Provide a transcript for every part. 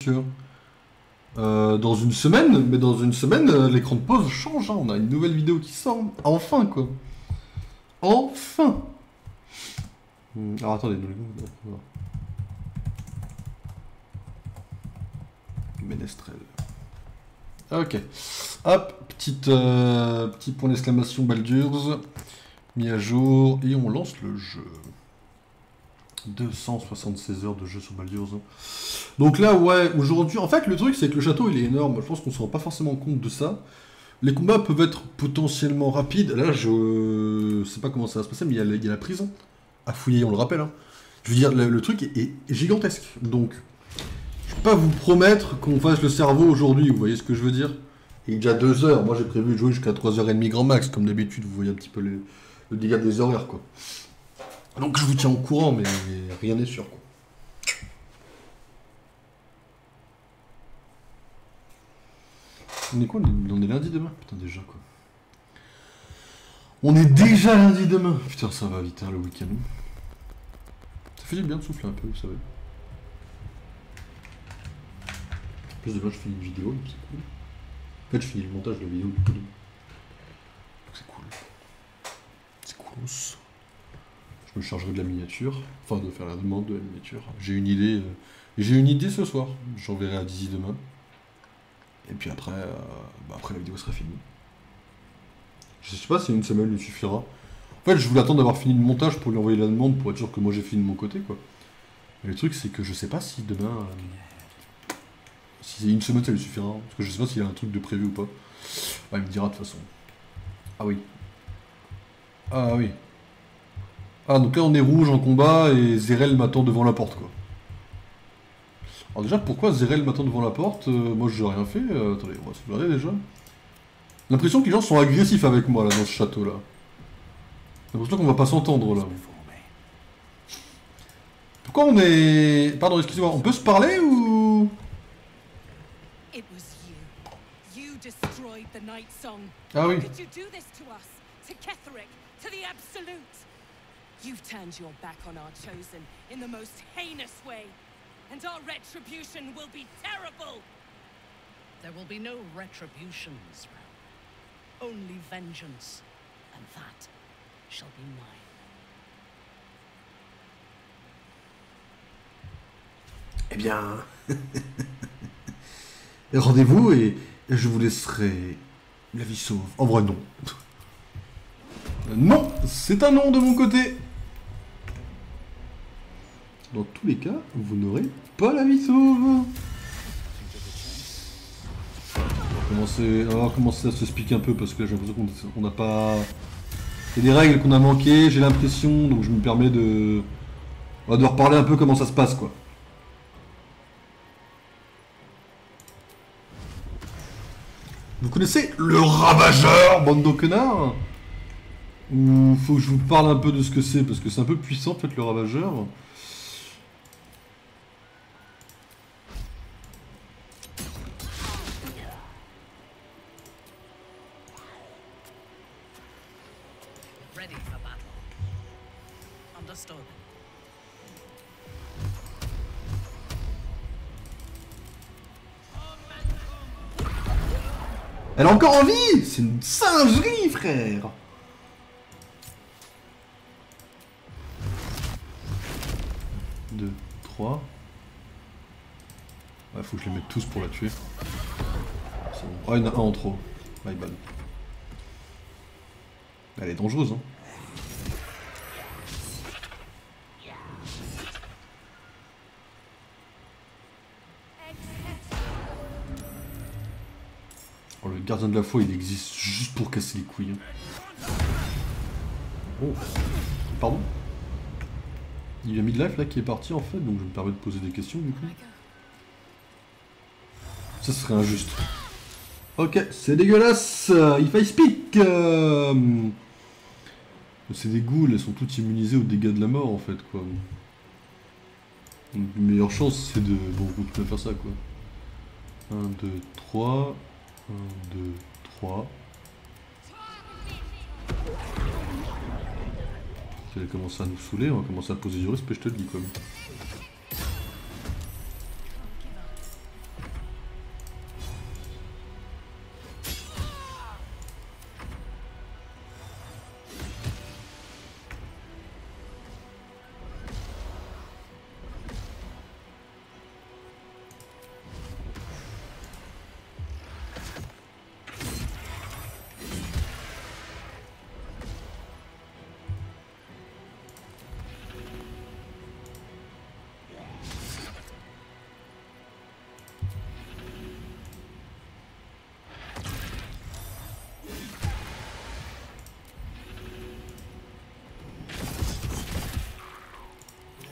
que dans une semaine, mais dans une semaine, l'écran de pause change, hein. On a une nouvelle vidéo qui sort. Enfin, quoi. Enfin. Alors attendez, nous. Ménestrel. Ok. Hop, petit point d'exclamation Baldur's. Mis à jour. Et on lance le jeu. 276 heures de jeu sur Baldur's. Donc là, ouais, aujourd'hui... En fait, le truc, c'est que le château, il est énorme. Je pense qu'on se rend pas forcément compte de ça. Les combats peuvent être potentiellement rapides. Là, je sais pas comment ça va se passer, mais il y a la prison à fouiller, on le rappelle. Hein. Je veux dire, le truc est gigantesque. Donc, je peux pas vous promettre qu'on fasse le cerveau aujourd'hui, vous voyez ce que je veux dire? Il est déjà 2 heures. Moi, j'ai prévu de jouer jusqu'à 3h30 grand max. Comme d'habitude, vous voyez un petit peu le dégât des horaires, quoi. Donc, je vous tiens au courant, mais rien n'est sûr, quoi. On est quoi? On est lundi demain? Putain, déjà, quoi. On est déjà lundi demain. Putain, ça va vite, hein, le week-end. Ça fait du bien de souffler un peu, vous savez. En plus, demain, je finis une vidéo, donc c'est cool. En fait, je finis le montage de la vidéo du coup. Donc c'est cool. C'est cool. Je me chargerai de la miniature. Enfin, de faire la demande de la miniature. J'ai une idée ce soir. J'enverrai à Dizzy demain. Et puis après, après la vidéo sera finie. Je sais pas si une semaine lui suffira. En fait, je voulais attendre d'avoir fini le montage pour lui envoyer la demande pour être sûr que moi j'ai fini de mon côté, quoi. Mais le truc, c'est que je sais pas si demain... si une semaine ça lui suffira. Parce que je sais pas s'il y a un truc de prévu ou pas. Il me dira de toute façon. Ah oui. Ah oui. Ah, donc là on est rouge en combat et Zerel m'attend devant la porte, quoi. Alors déjà, pourquoi Zerel m'attend devant la porte? Moi j'ai rien fait. Attendez, on va se regarder déjà. J'ai l'impression que les gens sont agressifs avec moi là dans ce château là. J'ai l'impression qu'on va pas s'entendre là. Pourquoi on est... Pardon, excusez-moi, on peut se parler ou... Ah oui. You've turned your back on our chosen in the most heinous way, and our retribution will be terrible. There will be no retribution, Israel. Only vengeance, and that shall be mine. Eh bien... Rendez-vous et je vous laisserai la vie sauve. En vrai, non. Non, c'est un non de mon côté. Dans tous les cas, vous n'aurez pas la vie sauve. On va commencer à se expliquer un peu parce que là j'ai l'impression qu'on n'a pas... Il y a des règles qu'on a manquées, j'ai l'impression, donc je me permets de reparler un peu comment ça se passe, quoi. Vous connaissez le ravageur, bande de connards? Ou faut que je vous parle un peu de ce que c'est, parce que c'est un peu puissant en fait le ravageur. Ready for battle. Understood. Elle a encore envie. C'est une singerie, frère. Deux, 3. Ouais, faut que je les mette tous pour la tuer. Bon. Oh, il y en a un en trop. My bad. Elle est dangereuse, hein. Oh, le gardien de la foi, il existe juste pour casser les couilles. Hein. Oh. Pardon? Il y a Midlife là qui est parti en fait, donc je me permets de poser des questions du coup. Ça serait injuste. Ok, c'est dégueulasse. If I speak. C'est des ghouls, elles sont toutes immunisées aux dégâts de la mort en fait quoi. Donc la meilleure chance c'est de... Bon, tu peux faire ça quoi. 1, 2, 3. 1, 2, 3. Ça va commencer à nous saouler, on va commencer à poser du respect, je te le dis quoi.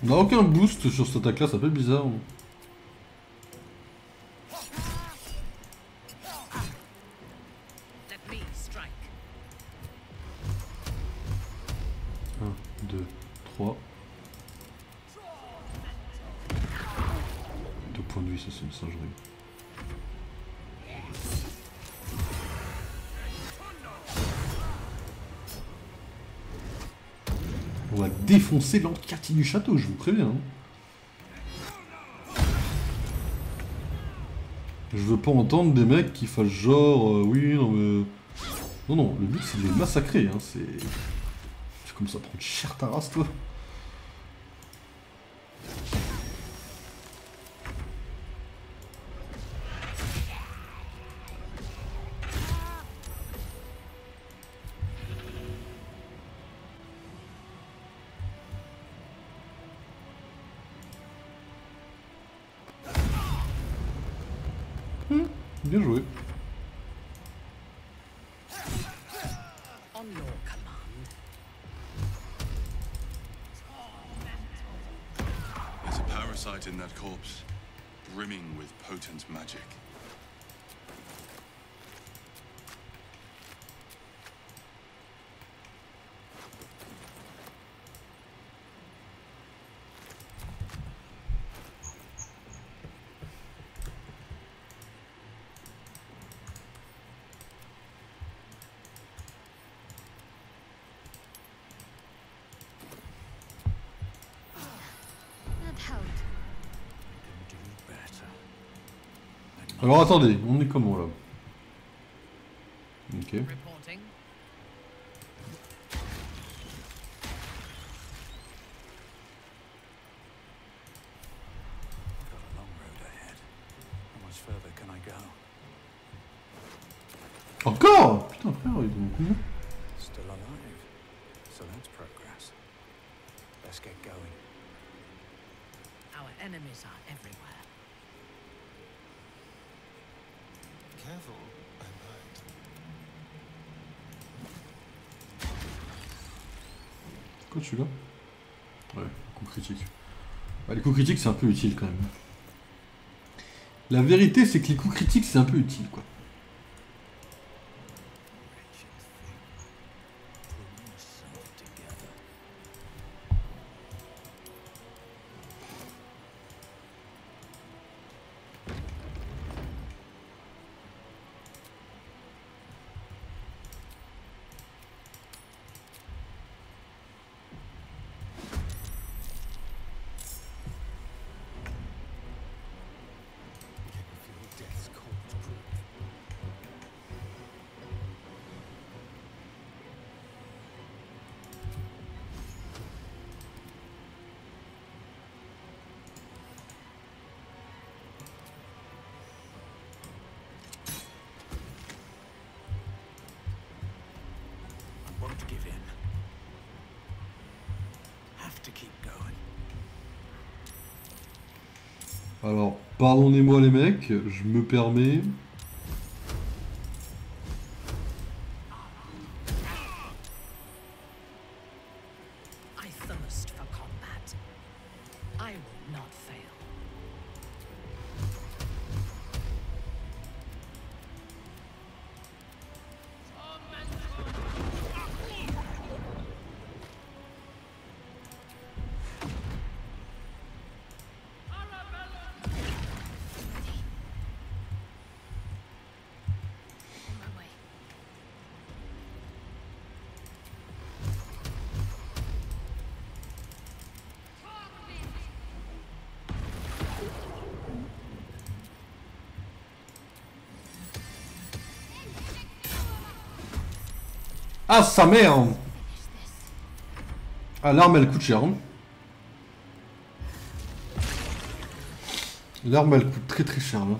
On n'a aucun boost sur cette attaque là, ça fait bizarre. Let me strike. 1, 2, 3. 2 points de vie, ça c'est une singerie. On va défoncer l'entièreté du château, je vous préviens. Hein. Je veux pas entendre des mecs qui fassent genre oui, non mais. Non, non, le but c'est de les massacrer, hein, c'est. C'est comme ça, prendre cher ta race, toi. Bien joué. On your command. There's a parasite in that corpse, brimming with potent magic. Alors attendez, on est comment là? Ok. Reporting. I've got a long road ahead. How much further can I go? Encore? Putain frère, il est combien? Still alive. So that's progress. Let's get going. Our enemies are everywhere. Careful, I'm hurt. Quoi celui-là? Ouais, coup critique. Ouais, les coups critiques c'est un peu utile quand même. La vérité c'est que les coups critiques c'est un peu utile quoi. Won't give in. Have to keep going. Alors, pardonnez-moi les mecs, je me permets. I thirst for combat. I will not fail. On my way. Ah sa mère! Finish this. Ah l'arme elle coûte cher. Hein. L'arme elle coûte très très cher là.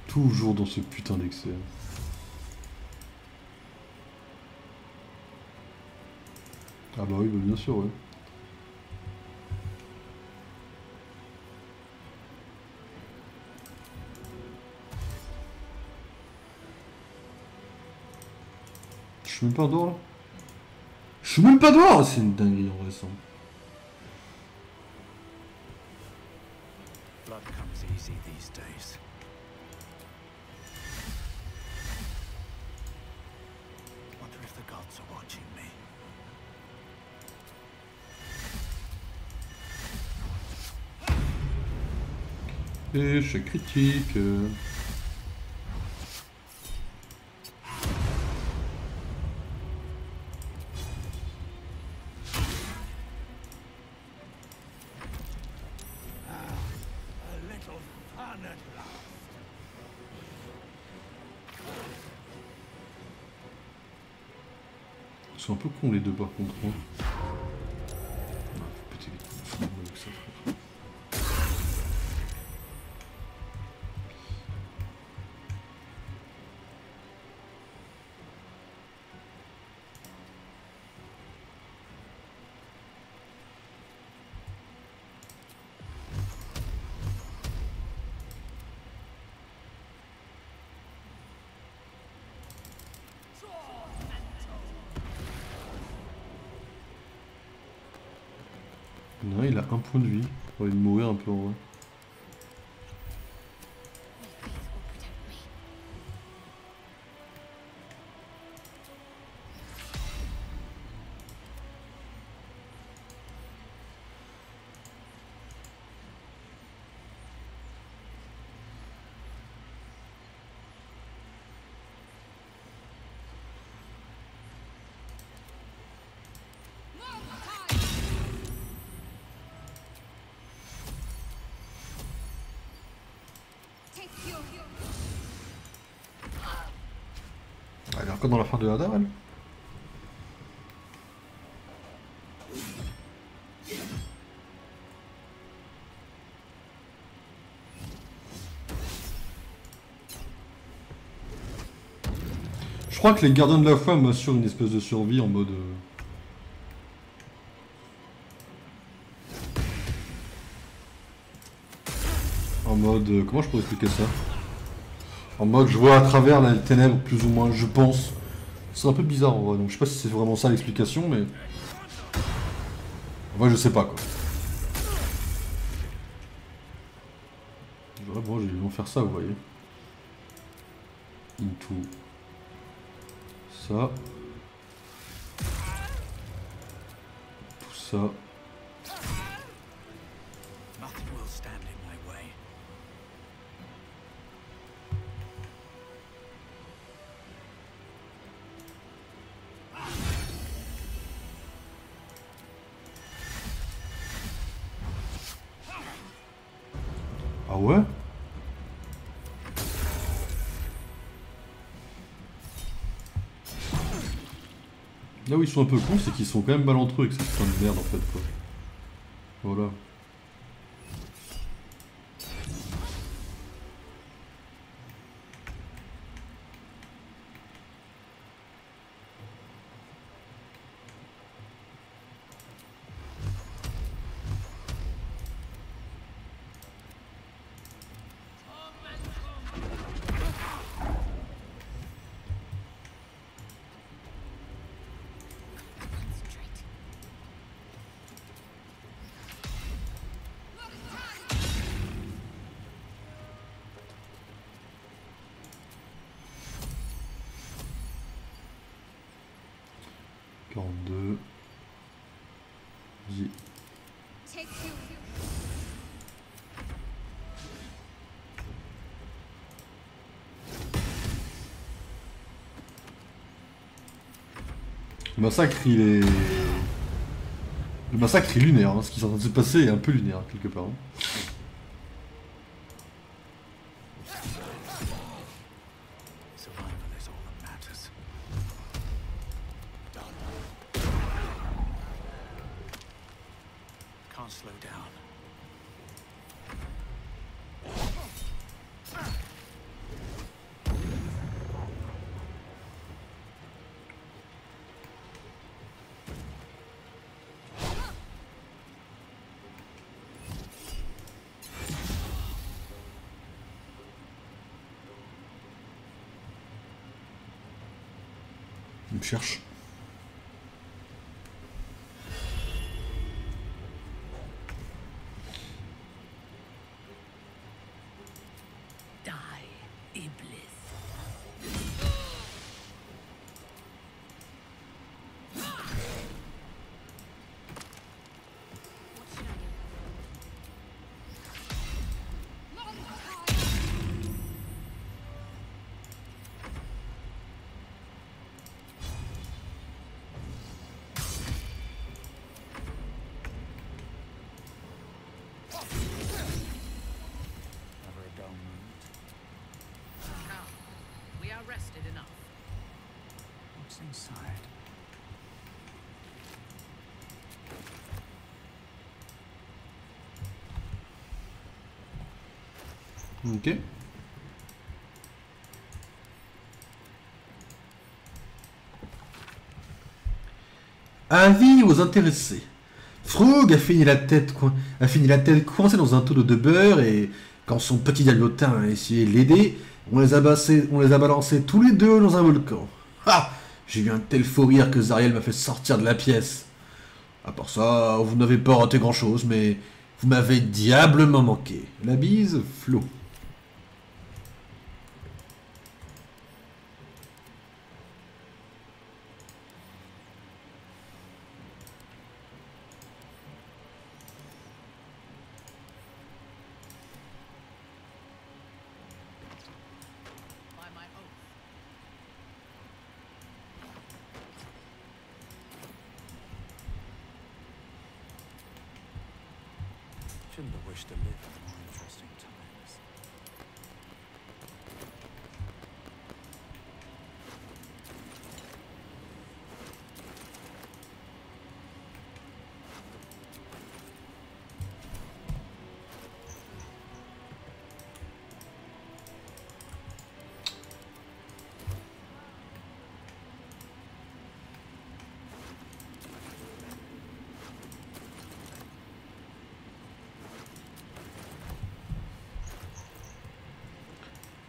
Toujours dans ce putain d'excès. Ah bah oui, bah bien sûr, ouais. Je suis même pas dehors là. Je suis même pas dehors. C'est une dinguerie en vrai ça. Blood comes easy these days. Wonder if the gods are watching me. Échec critique. Ils sont un peu cons les deux par contre. Hein. Ah, faut péter les couilles, faut avec ça, frère. Non, il a un point de vie. Il va mourir un peu en vrai. My faith will protect me. Elle est encore dans la fin de Hadar, elle. Je crois que les gardiens de la foi m'assurent une espèce de survie en mode... En mode... Comment je pourrais expliquer ça? En mode je vois à travers les ténèbres plus ou moins, je pense. C'est un peu bizarre en vrai, donc je sais pas si c'est vraiment ça l'explication, mais... En vrai je sais pas quoi. Ouais, bon, ils vont faire ça, vous voyez. Into... Ça. Tout ça. Nothing will stand in my way. Ah ouais? Là où ils sont un peu cons, c'est qu'ils sont quand même mal entre eux avec cette putain de merde en fait quoi. Voilà. Concentrate. 42. Vas-y. Take you. Le massacre il est... Le massacre est lunaire, hein. Ce qui est en train de se passer est un peu lunaire quelque part. Hein. Survival is all that matters. Can't slow down. Il me cherche. Die, Iblis. What should I do? Never a dull moment. Now, we are rested enough. What's inside? Ok. Avis aux intéressés. Frog a fini la tête coincée dans un tonneau de beurre et quand son petit diablotin a essayé de l'aider, on les a balancés tous les deux dans un volcan. Ah! J'ai eu un tel fou rire que Zariel m'a fait sortir de la pièce. À part ça, vous n'avez pas raté grand chose, mais vous m'avez diablement manqué. La bise, Flo. By my oath. Shouldn't have wished to live in more interesting times.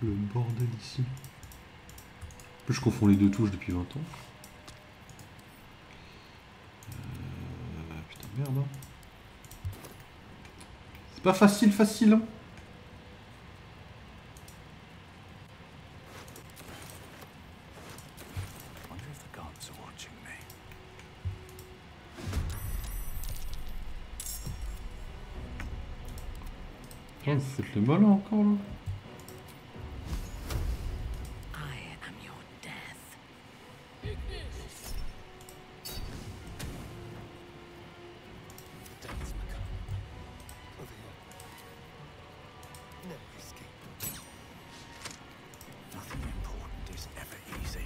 Le bordel ici. En plus, je confonds les deux touches depuis 20 ans. Putain, merde. Hein. C'est pas facile, hein. Wonder if the gods are watching me. Putain, vous faites le malin encore là. I am your death. Death's macabre. Over here. Never escape. Nothing important is ever easy.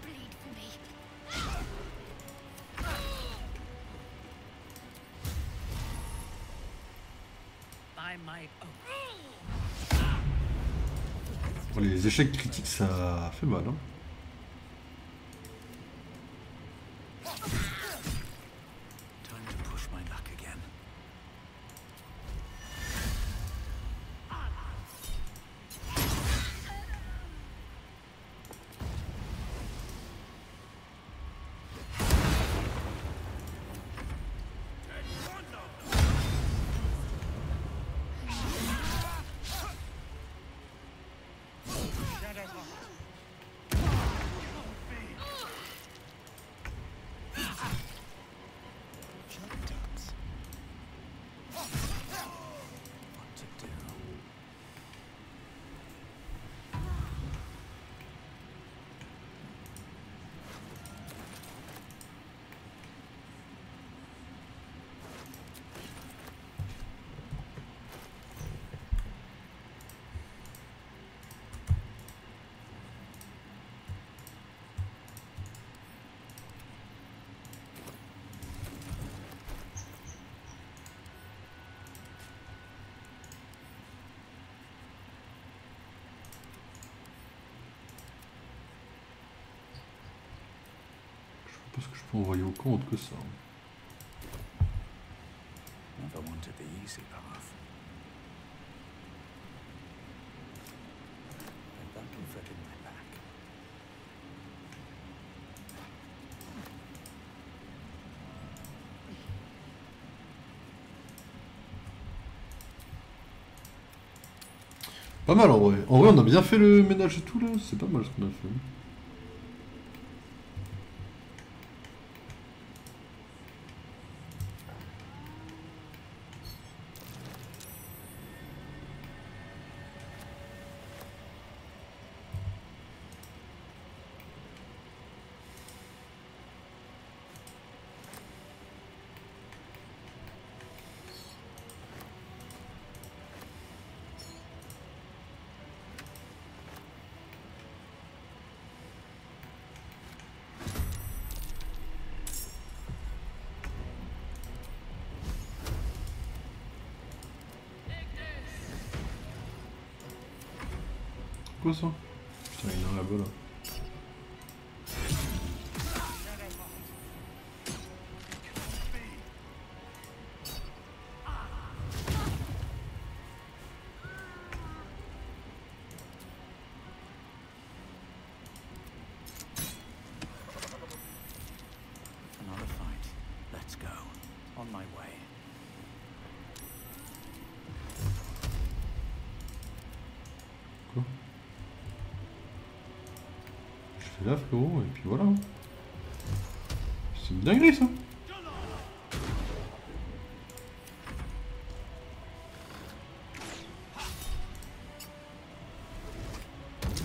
Bleed for me. By my oath. Bon, les échecs critiques, ça fait mal. Hein. Time to push my luck again. Parce que je peux envoyer au camp autre que ça. Never wanted the easy path. But that'll fit in my back. Pas mal en vrai. En vrai, on a bien fait le ménage et tout là. C'est pas mal ce qu'on a fait. Quoi ça? Putain, il est là-bas là. Another fight. Let's go. On my way. Quoi? Je fais là frérot et puis voilà. C'est une dinguerie ça.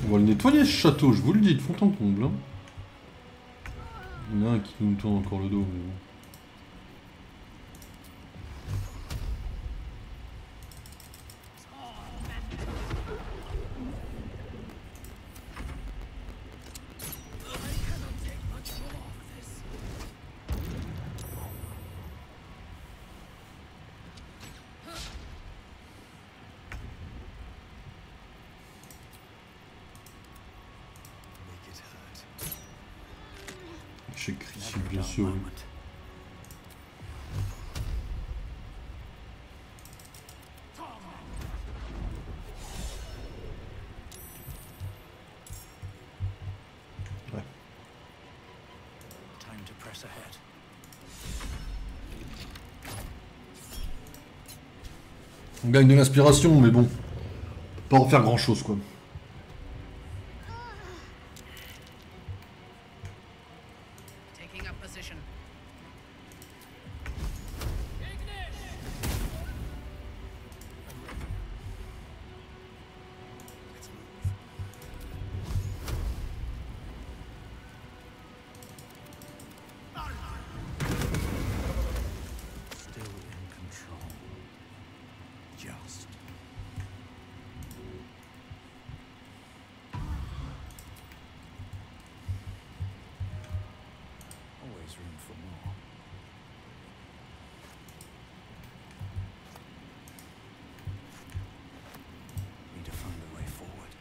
On va le nettoyer ce château, je vous le dis, de fond en comble. Hein. Il y en a un qui nous tourne encore le dos. Mais bon. Échec critique, bien sûr. Oui. Ouais. Time to press ahead. On gagne de l'inspiration, mais bon, pas en faire grand chose quoi. Taking up position. Let's move. Still in control. Just. Always room for more. Need to find a way forward.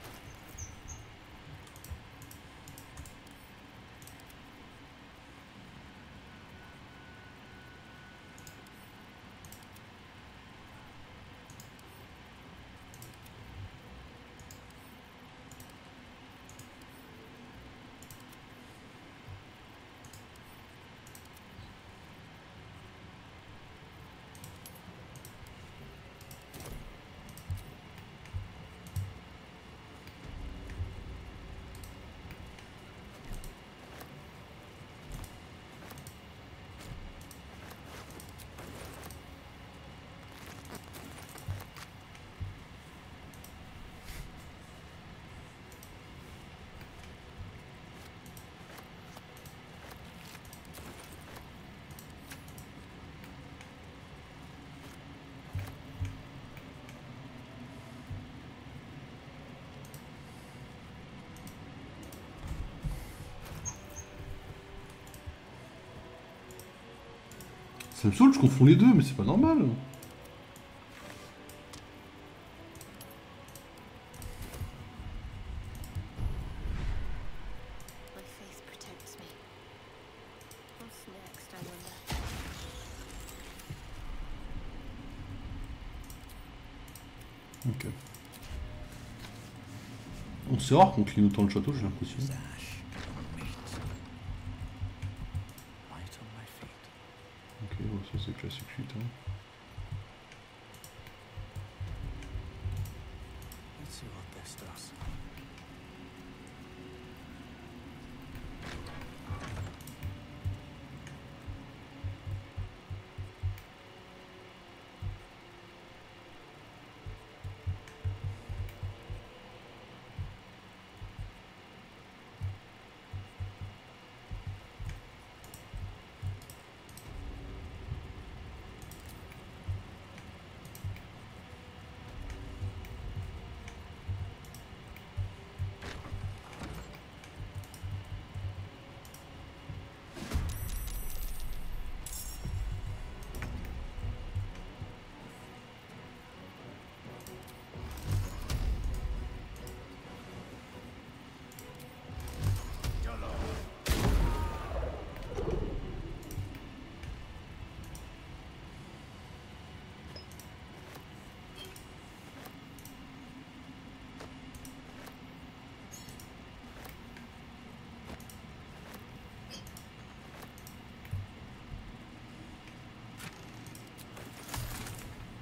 Ça me saoule, je confonds les deux, mais c'est pas normal. My faith protects me. Ok. Bon, c'est rare qu'on clignote autant le château, j'ai l'impression. Sash, meat. Light on my feet. Ok, bon, ça c'est classique 8. Hein. Let's see what this does.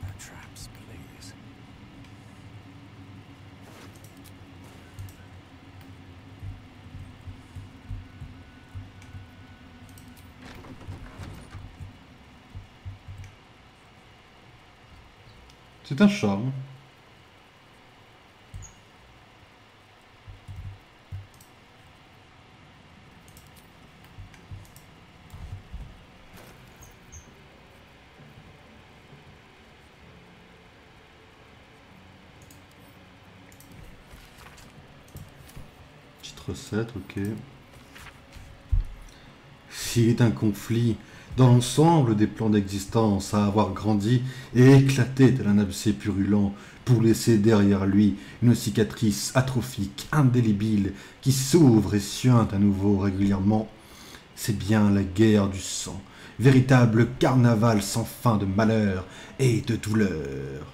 No traps, please. C'est un chat. Hein. Petite recette, ok. S'il est un conflit dans l'ensemble des plans d'existence à avoir grandi et éclaté tel un abcès purulent pour laisser derrière lui une cicatrice atrophique, indélébile, qui s'ouvre et suinte à nouveau régulièrement, c'est bien la guerre du sang, véritable carnaval sans fin de malheur et de douleur.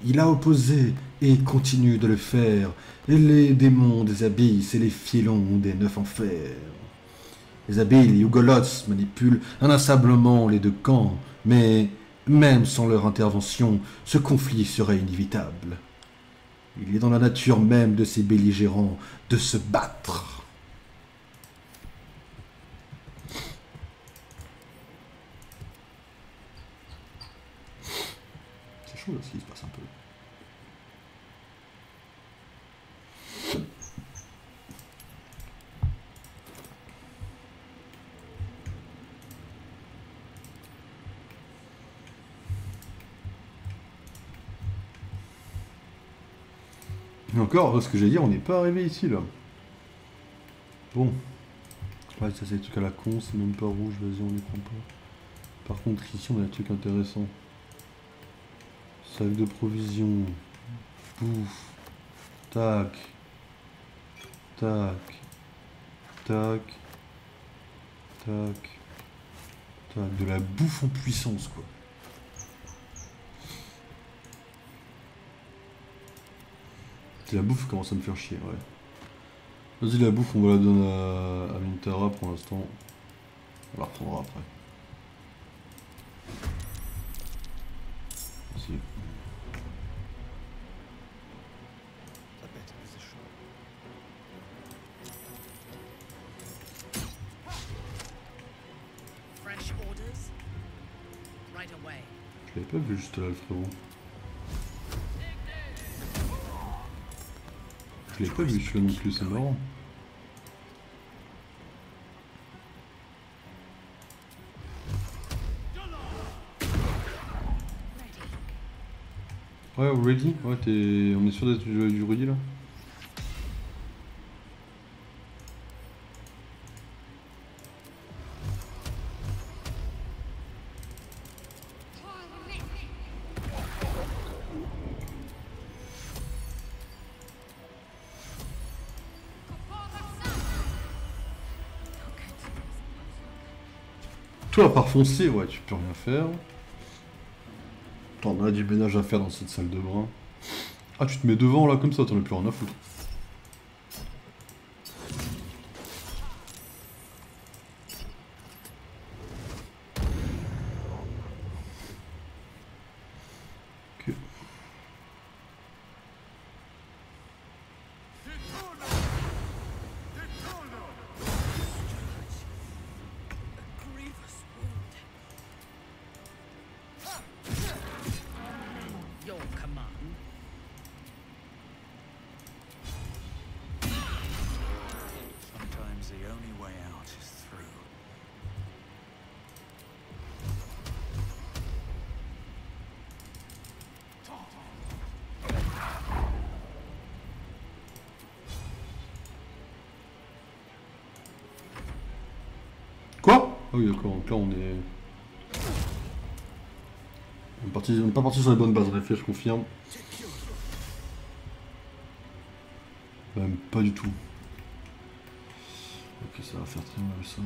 Il a opposé et continue de le faire, les démons des abysses et les filons des neuf enfers. Les habiles Yugoloths manipulent inlassablement les deux camps, mais même sans leur intervention, ce conflit serait inévitable. Il est dans la nature même de ces belligérants de se battre. C'est chaud là ce qui se passe un peu. Et encore, ce que j'ai dit, on n'est pas arrivé ici là. Bon. Ouais, ça c'est des trucs à la con, c'est même pas rouge, vas-y, on les prend pas. Par contre, ici on a des trucs intéressants. Sac de provisions. Bouffe. Tac. Tac. Tac. Tac. Tac. De la bouffe en puissance quoi. La bouffe commence à me faire chier, ouais. Vas-y, la bouffe, on va la donner à Mintara pour l'instant. On la reprendra après. Si. A better position. Fresh orders? Right away. Je l'avais pas vu juste là, le frérot. Je l'ai pas vu celui-là non plus, c'est marrant. Ouais, ready? Ouais, on est sûr d'être du ready là? Toi, à part foncer, ouais, tu peux rien faire. T'en as du ménage à faire dans cette salle de bain. Ah, tu te mets devant là comme ça, t'en as plus rien à foutre. Ok. Your command. Sometimes the only way out is through. Quoi? Ah oui, d'accord, donc là on est. On n'est pas parti sur les bonnes bases, en effet, je confirme. Même pas du tout. Ok, ça va faire très mal ça.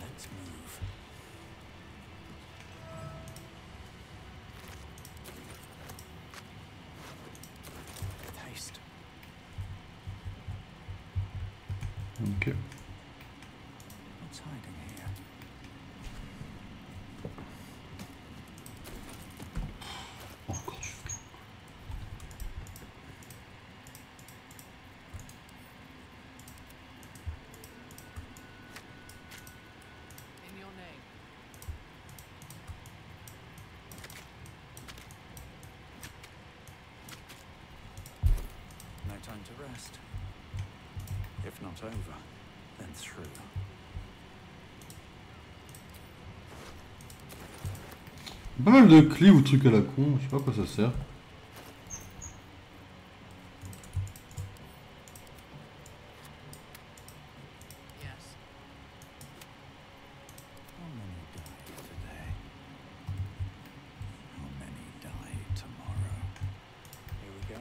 Let's move. Taste. Ok. What's hiding here? Encore du flou. In your name. No time to rest. If not over, then through. Pas mal de clés ou trucs à la con, je sais pas à quoi ça sert. Yes. How many die today? How many die tomorrow? Here we go.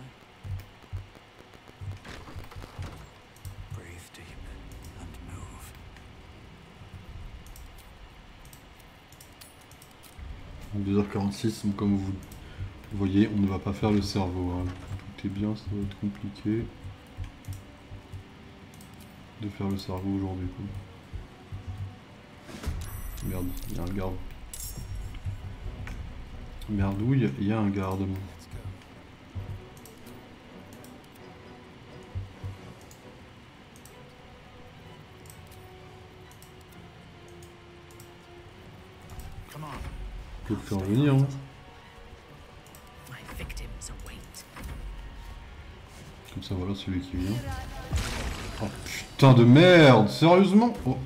Breathe deep and move. Donc 2h46, donc comme vous voyez, on ne va pas faire le cerveau. Hein. Tout est bien, ça va être compliqué de faire le cerveau aujourd'hui. Quoi. Merde, il y a un garde. Merdouille, il y a un garde. Let's go. Come on. Je peux le faire venir. Hein. My victims await. Comme ça, voilà celui qui vient. Oh putain de merde, sérieusement? Oh.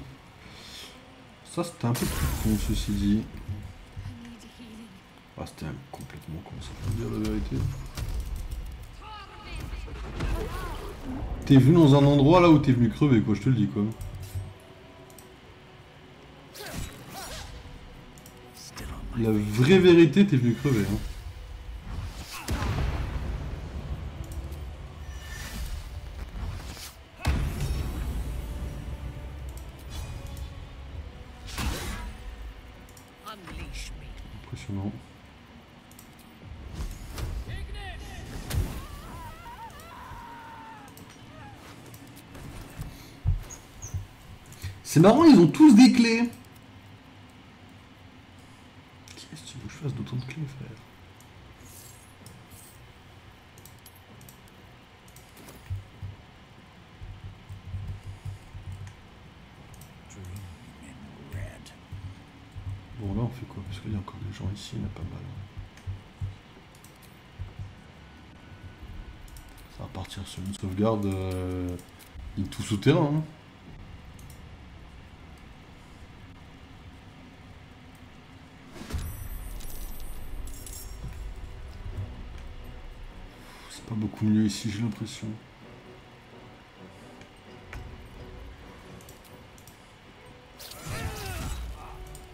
Ça c'était un peu plus con ceci dit. I need healing. Ah c'était complètement con ça, faut dire la vérité. T'es venu dans un endroit là où t'es venu crever quoi, je te le dis quoi. Still on my La vraie vérité, t'es venu crever hein. Unleash me. Impressionnant. C'est marrant, ils ont tous des clés. Qu'est-ce que tu veux que je fasse d'autant de clés, frère? dream in Bon, là, on fait quoi? Parce qu'il y a encore des gens ici, il y en a pas mal. Ça va partir sur une sauvegarde tout souterrain. Hein. C'est pas beaucoup mieux ici, j'ai l'impression.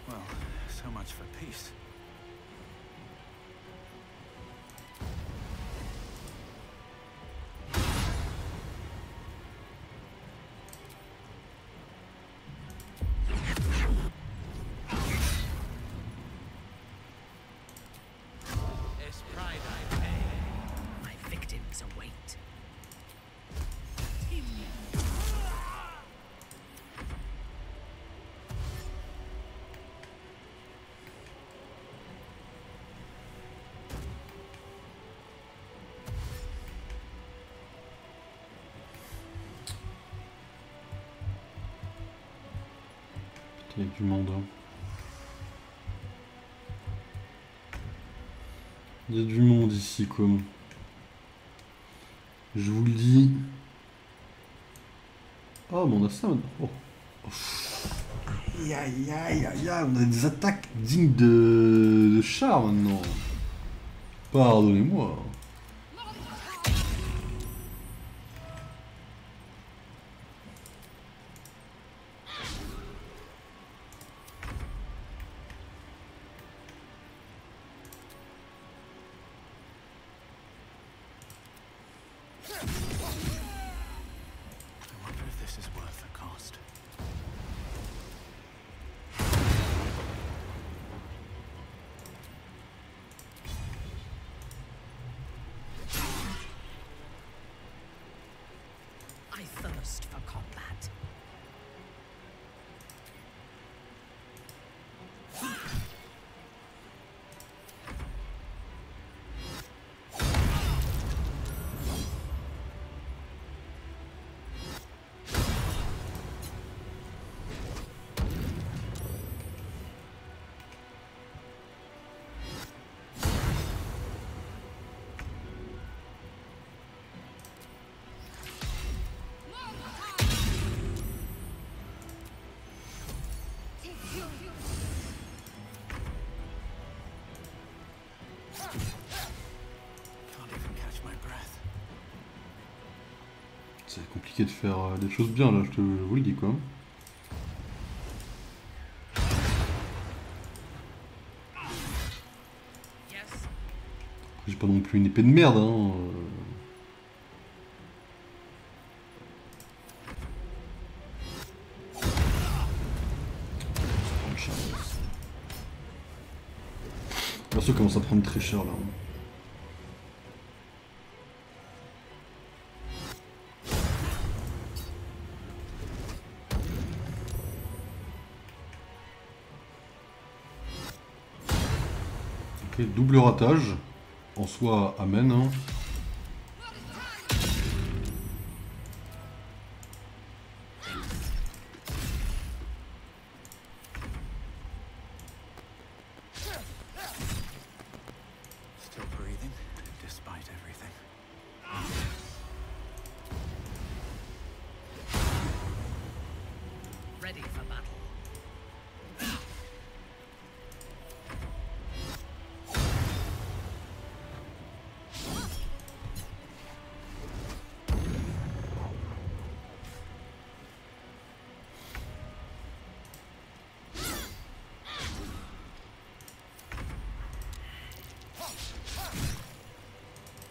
Well, so much for peace. My victims await. Il y a du monde. Hein. Il y a du monde ici, comme. Je vous le dis. Oh, mais on a ça maintenant. Oh. Aïe, aïe, aïe, aïe, aïe, on a des attaques dignes de char maintenant. Pardonnez-moi. I wonder if this is worth the cost. I thirst for combat. Can't even catch my breath. C'est compliqué de faire des choses bien là, je vous le dis quoi. Yes. J'ai pas non plus une épée de merde hein. Le perso commence à prendre très cher là. Ok, double ratage. En soi, amen. Hein. Still breathing, despite everything. Ready for battle.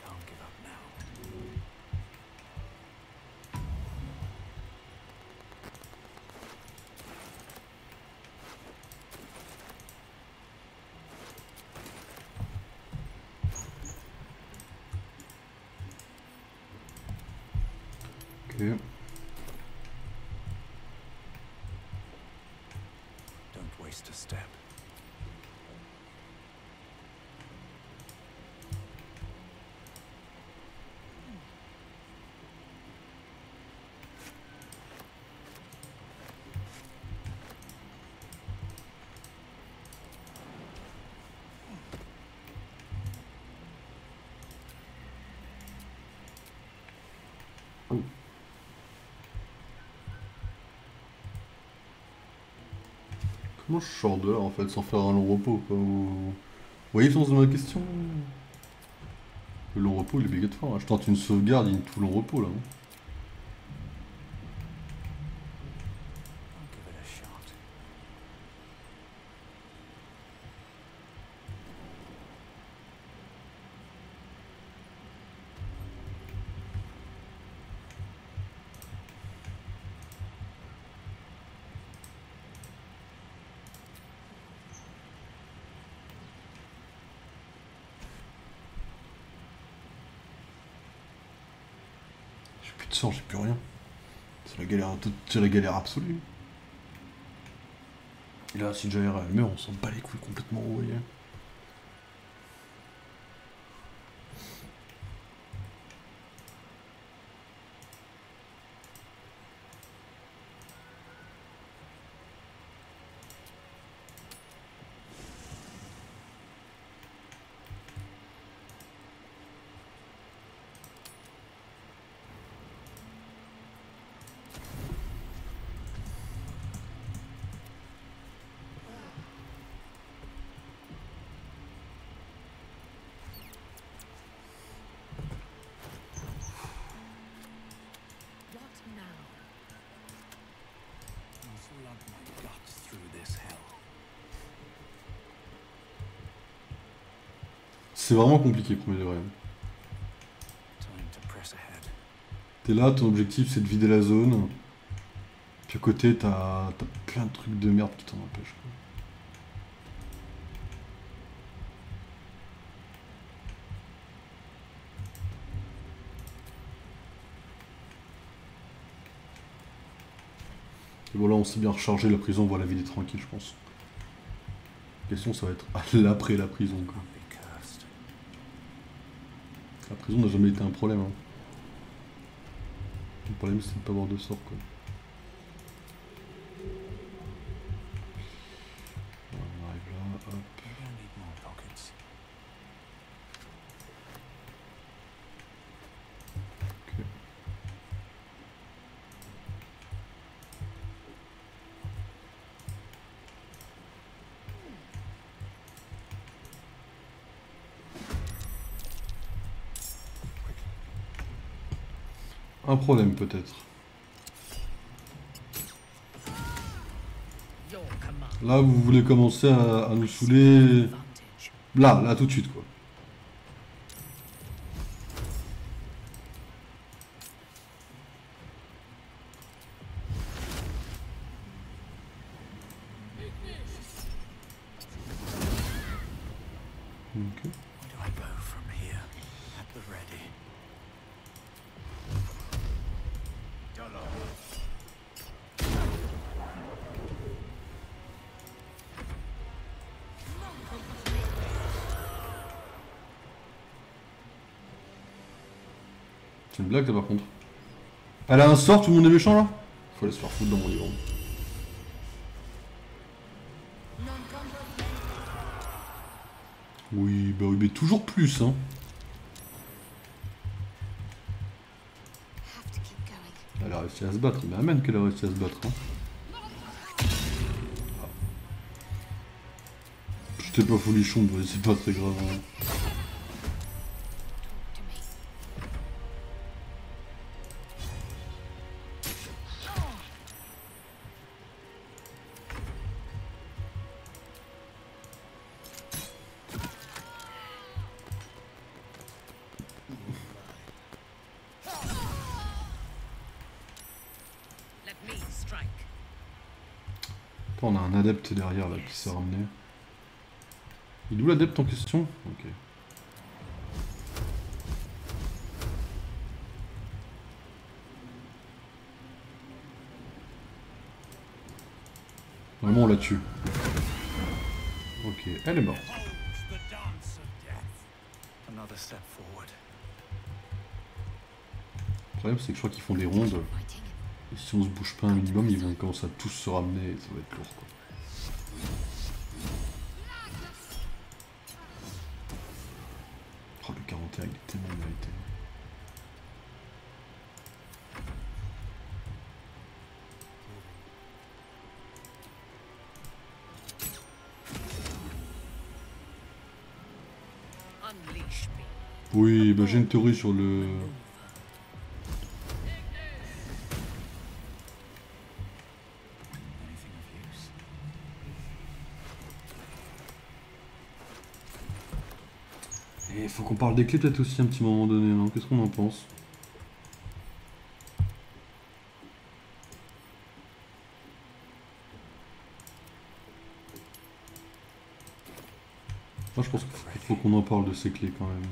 Can't give up now. Ok. Don't waste a step. Comment je sors de là en fait sans faire un long repos quoi Vous voyez le sens de ma question? Le long repos il est bégué de fort. Hein. Je tente une sauvegarde, il y a tout long repos là. Hein. I'll give it a shot. J'ai plus de sang, j'ai plus rien. C'est la galère absolue. Et là, si Jair elle meurt, on s'en bat les couilles complètement, vous voyez. What now? I'll slug my guts through this hell. C'est vraiment compliqué pour mes vrai. Time to press ahead. T'es là, ton objectif c'est de vider la zone. Puis à côté, t'as plein de trucs de merde qui t'en empêchent. Quoi. Et voilà, on s'est bien rechargé la prison, on va la vider tranquille, je pense. La question, ça va être l'après la prison. Quoi. Be cursed. La prison n'a jamais été un problème. Hein. Le problème, c'est de ne pas avoir de sort. Quoi. On arrive là, hop. Maybe I need more pockets. Ok. Un problème peut-être. Your command. Là, vous voulez commencer à nous saouler. Advantage. Là, tout de suite, quoi. Ok. Where do I go from here? At the ready. C'est une blague, là, par contre. Elle a un sort, tout le monde est méchant, là? Faut aller se faire foutre dans mon livre. Oui, bah oui, mais toujours plus, hein. Have to keep going. Elle a réussi à se battre, mais amen qu'elle a réussi à se battre, hein. J'étais pas folichon, mais c'est pas très grave, hein. To me. Let me strike. Attends, on a un adepte derrière, là, qui s'est ramené. Il est où l'adepte en question? Ok. Vraiment, on la tue. Ok, elle est morte. Another step forward. Le problème, c'est que je crois qu'ils font des rondes. Fighting. Et si on se bouge pas un minimum, ils vont commencer à tous se ramener et ça va être lourd, quoi. Oh, le 41, il est tellement mérité. Unleash me. Oui, bah j'ai une théorie sur le... Maneuver. Anything of use? Et faut qu'on parle des clés peut-être aussi un petit moment donné, non? Qu'est-ce qu'on en pense? Moi je pense qu'il faut qu'on en parle de ces clés quand même.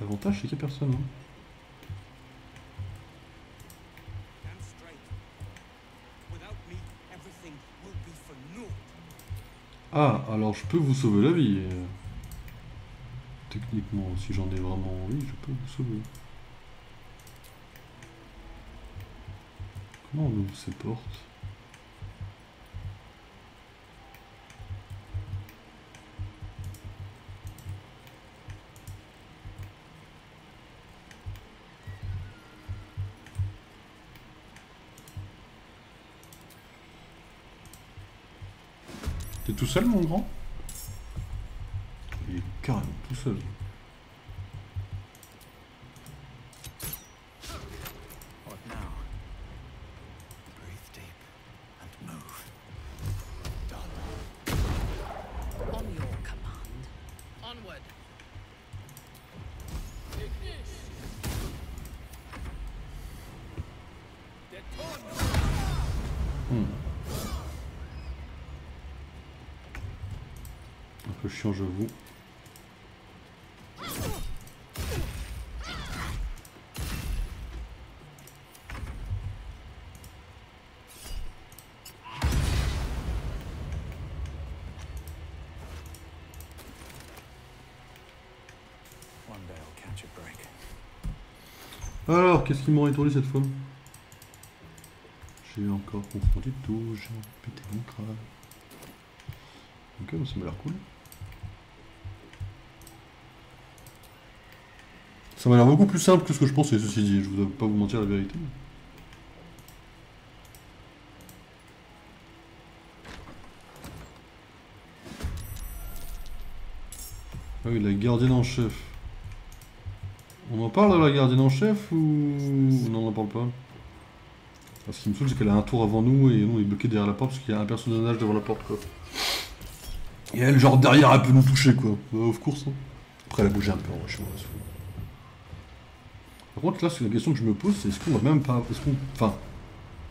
L'avantage c'est qu'il n'y a personne. Hein. Stand straight. Without me, everything will be for naught. Ah, alors je peux vous sauver la vie. Techniquement, si j'en ai vraiment envie, je peux vous sauver. Comment on ouvre ces portes? T'es tout seul, mon grand? Il est carrément tout seul. What now? Breathe deep and move. On your command. Onward. Un peu chiant, j'avoue. One day I'll catch a break. Alors, qu'est-ce qui m'aurait étourdi cette fois? J'ai encore confronté tout, j'ai pété mon crâne. Ok, bah, ça m'a l'air cool. Ça m'a l'air beaucoup plus simple que ce que je pensais, ceci dit, je voudrais pas vous mentir la vérité. Ah oui, la gardienne en chef. On en parle de la gardienne en chef ou non, on n'en parle pas? Parce qu'il me semble qu'elle a un tour avant nous et nous on est bloqué derrière la porte parce qu'il y a un personnage devant la porte quoi. Et elle genre derrière elle peut nous toucher quoi. Of course. Hein. Après elle a bougé un peu en vrai, je sais pas. Par contre là c'est la question que je me pose, c'est est-ce qu'on va même pas. Enfin.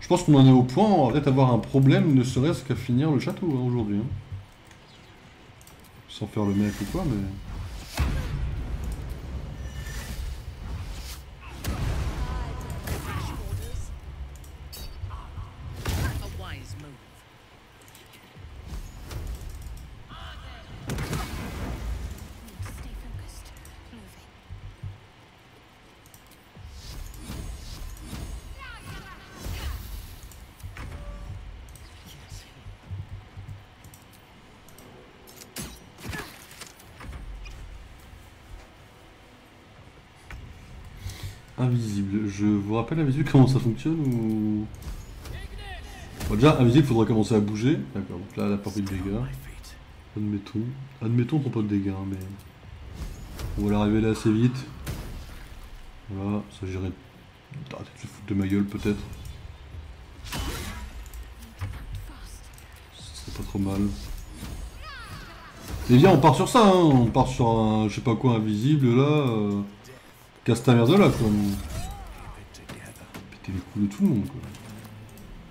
Je pense qu'on en est au point, on va peut-être avoir un problème, ne serait-ce qu'à finir le château hein, aujourd'hui. Hein. Sans faire le mec ou quoi mais. A wise move. Stay focused. Moving. Invisible. Je vous rappelle invisible comment ça fonctionne ou... Bon, déjà, invisible, il faudra commencer à bouger. D'accord, donc là, elle a pas pris de dégâts. My feet. Admettons. Admettons qu'on pas de dégâts, hein, mais... On va l'arriver là assez vite. Voilà, ça j'irait... Arrêtez de se foutre de ma gueule, peut-être. C'est pas trop mal. Et bien, on part sur ça, hein. On part sur un... Je sais pas quoi, invisible, là... Casse ta merde là, quoi. Keep it together. Péter les coups de tout le monde, quoi.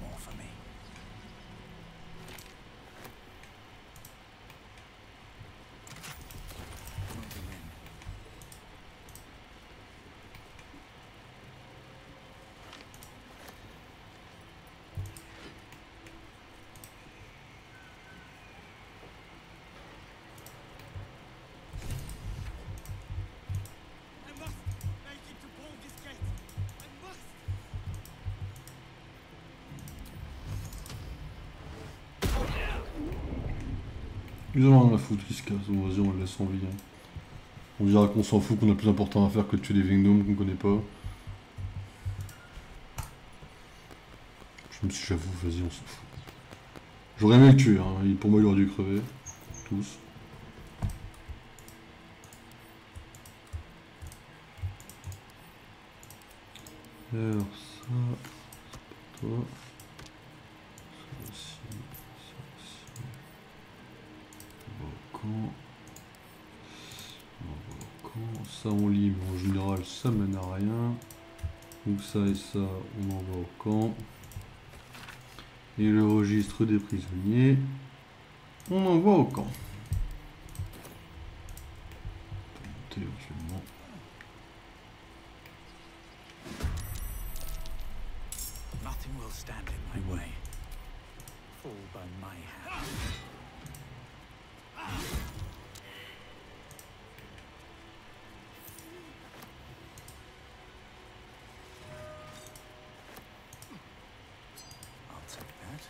More for me. Moving in. I must make it to Baldur's Gate. I must. Ils en ont rien à foutre qui se casse, donc vas-y on le laisse en vie. Hein. On dira qu'on s'en fout, qu'on a plus important à faire que de tuer des Vingdoms qu'on connaît pas. Même si j'avoue, vas-y, on s'en fout. J'aurais aimé le tuer, hein. Pour moi il aurait dû crever. Tous. Alors ça, c'est pour toi. Ça aussi, ça aussi. On va au camp. On va au camp. Ça on lit, mais en général ça mène à rien. Donc ça et ça, on envoie au camp. Et le registre des prisonniers, on envoie au camp. On peut monter éventuellement. Nothing will stand in my way. Fall by my hand. I'll take that.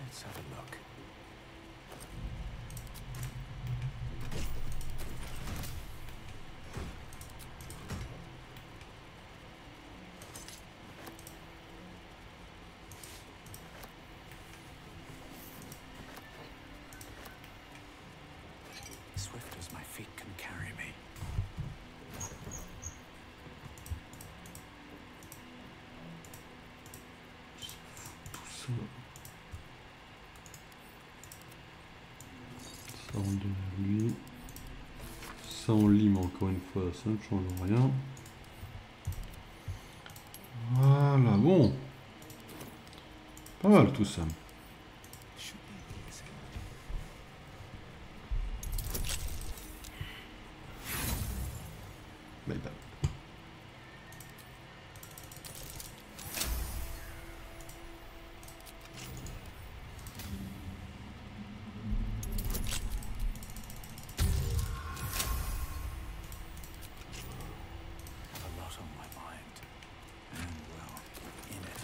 Let's have a look. Swift as my feet can carry me. Tout ça. Ça on donne à lui. Ça on lime encore une fois, ça ne change rien. Voilà, bon. Pas mal tout ça. Should be easy. Bye bye. A lot on my mind. And well, in it.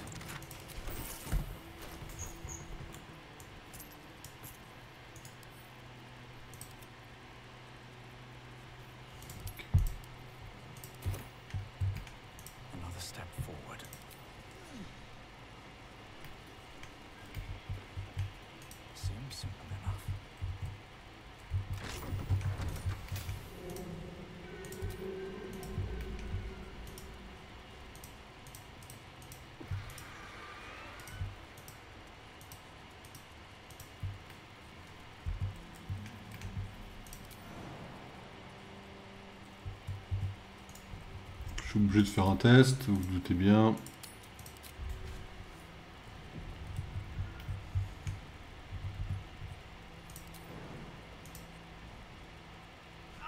Another step forward. Seems simple enough. Je suis obligé de faire un test, vous vous doutez bien. A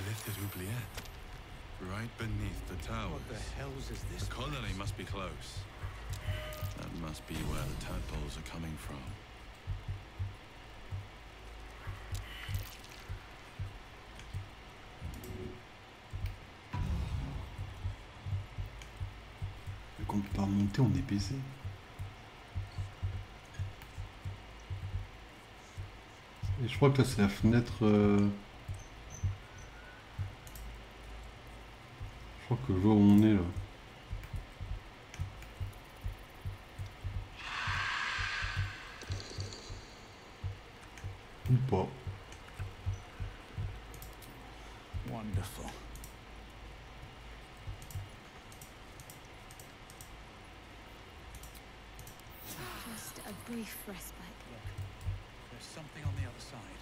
lifted oubliette. Right beneath the towers. What the hells is this? The colony must be close. That must be where the tadpoles are coming from. Quand on peut pas remonter, on est baisé. Et je crois que là c'est la fenêtre. Je crois que je vois où on est là. Ou pas. Wonderful. Just a brief respite. Look, there's something on the other side.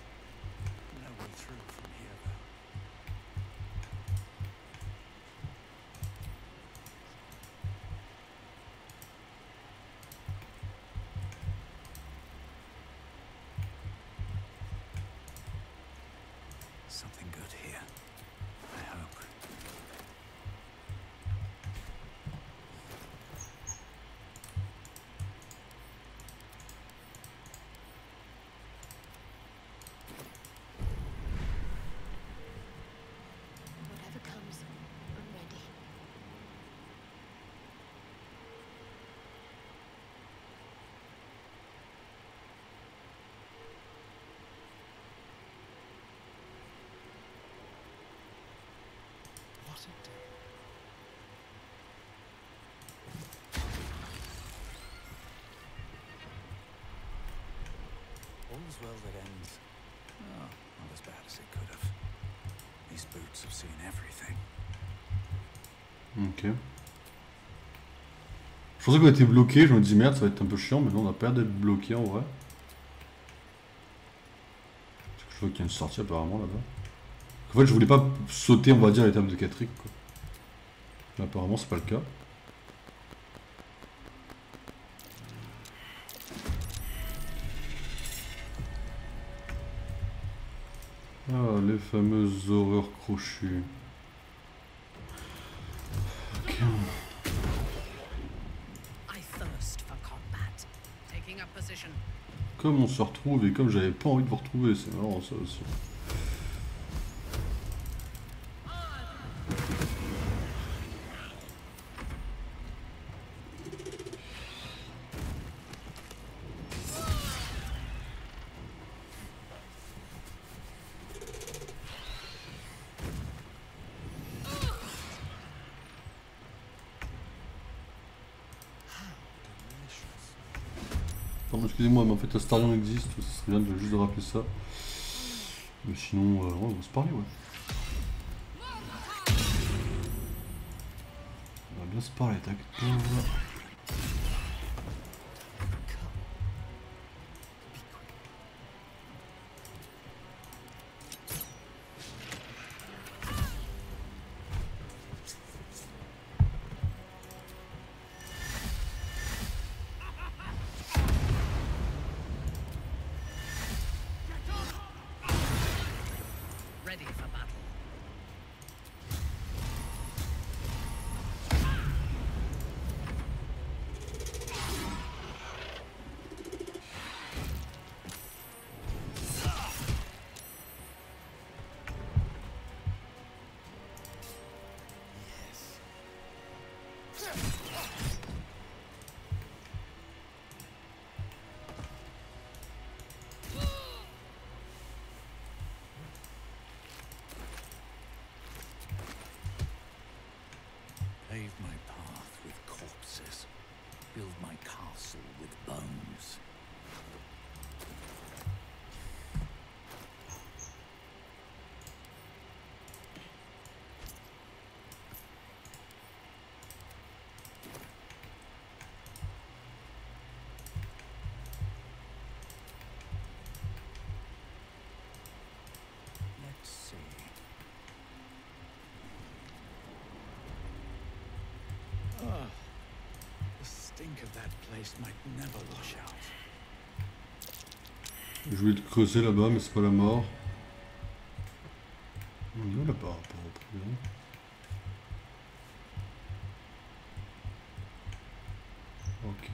No way through from here, though. Something good here. I hope. Whatever comes, I'm ready. all's well that ends. Oh, not as bad as it could have. These boots have seen everything. Ok. Je pensais qu'on était bloqué, je me dis merde ça va être un peu chiant, mais non on a pas d'être bloqué en vrai. Parce que je vois qu'il y a une sortie apparemment là-bas. En fait je voulais pas sauter on va dire l'étape de Catrick quoi. Mais apparemment c'est pas le cas. Ah les fameuses horreurs crochues. Ok. I thirst for combat. Taking up position. Comme on se retrouve et comme j'avais pas envie de vous retrouver, c'est marrant ça aussi. Pardon, excusez-moi, mais en fait Astarion existe, ça serait bien de juste de rappeler ça. Mais sinon, ouais, on va se parler, ouais. On va bien se parler, tac. Ready for battle. Pave my path with corpses. Build my castle with bones. Let's see. The stink of that place might never wash out. Je voulais te creuser là-bas, mais c'est pas la mort. On y va là-bas, par rapport au problème. Ok.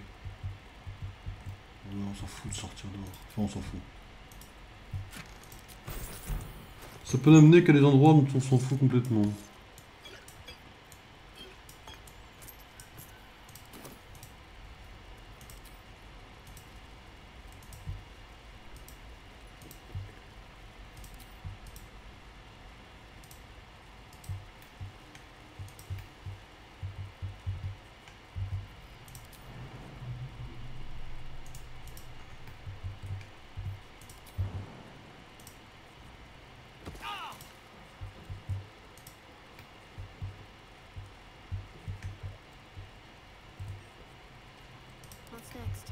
On s'en fout de sortir dehors. Enfin, on s'en fout. Ça peut n'amener qu'à des endroits dont on s'en fout complètement. What's next?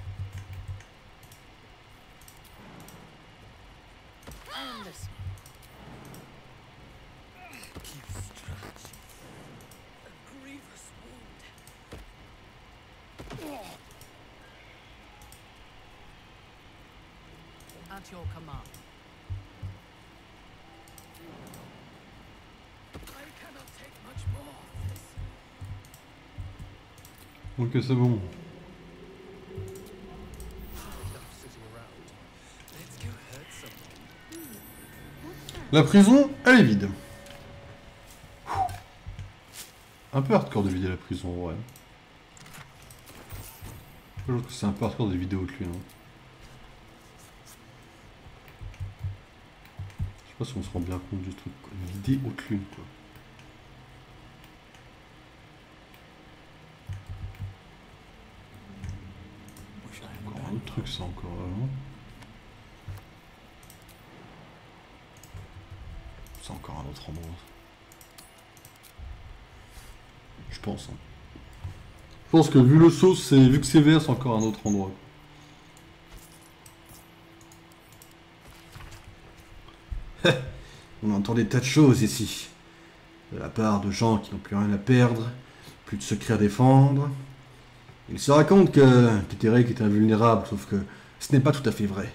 I am listening. A grievous wound. At your command. I cannot take much more of this. Ok, c'est bon. La prison, elle est vide. Un peu hardcore de vider la prison, ouais. Je trouve que c'est un peu hardcore de vider Haute-Lune. Hein. Je sais pas si on se rend bien compte du truc, quoi. Vider Haute-Lune, quoi. Encore un autre truc, ça, encore. Hein. C'est encore un autre endroit. Je pense. Hein. Je pense que vu le saut, vu que c'est vert, c'est encore un autre endroit. On entend des tas de choses ici. De la part de gens qui n'ont plus rien à perdre, plus de secrets à défendre. Il se raconte que Tétéric est invulnérable, sauf que ce n'est pas tout à fait vrai.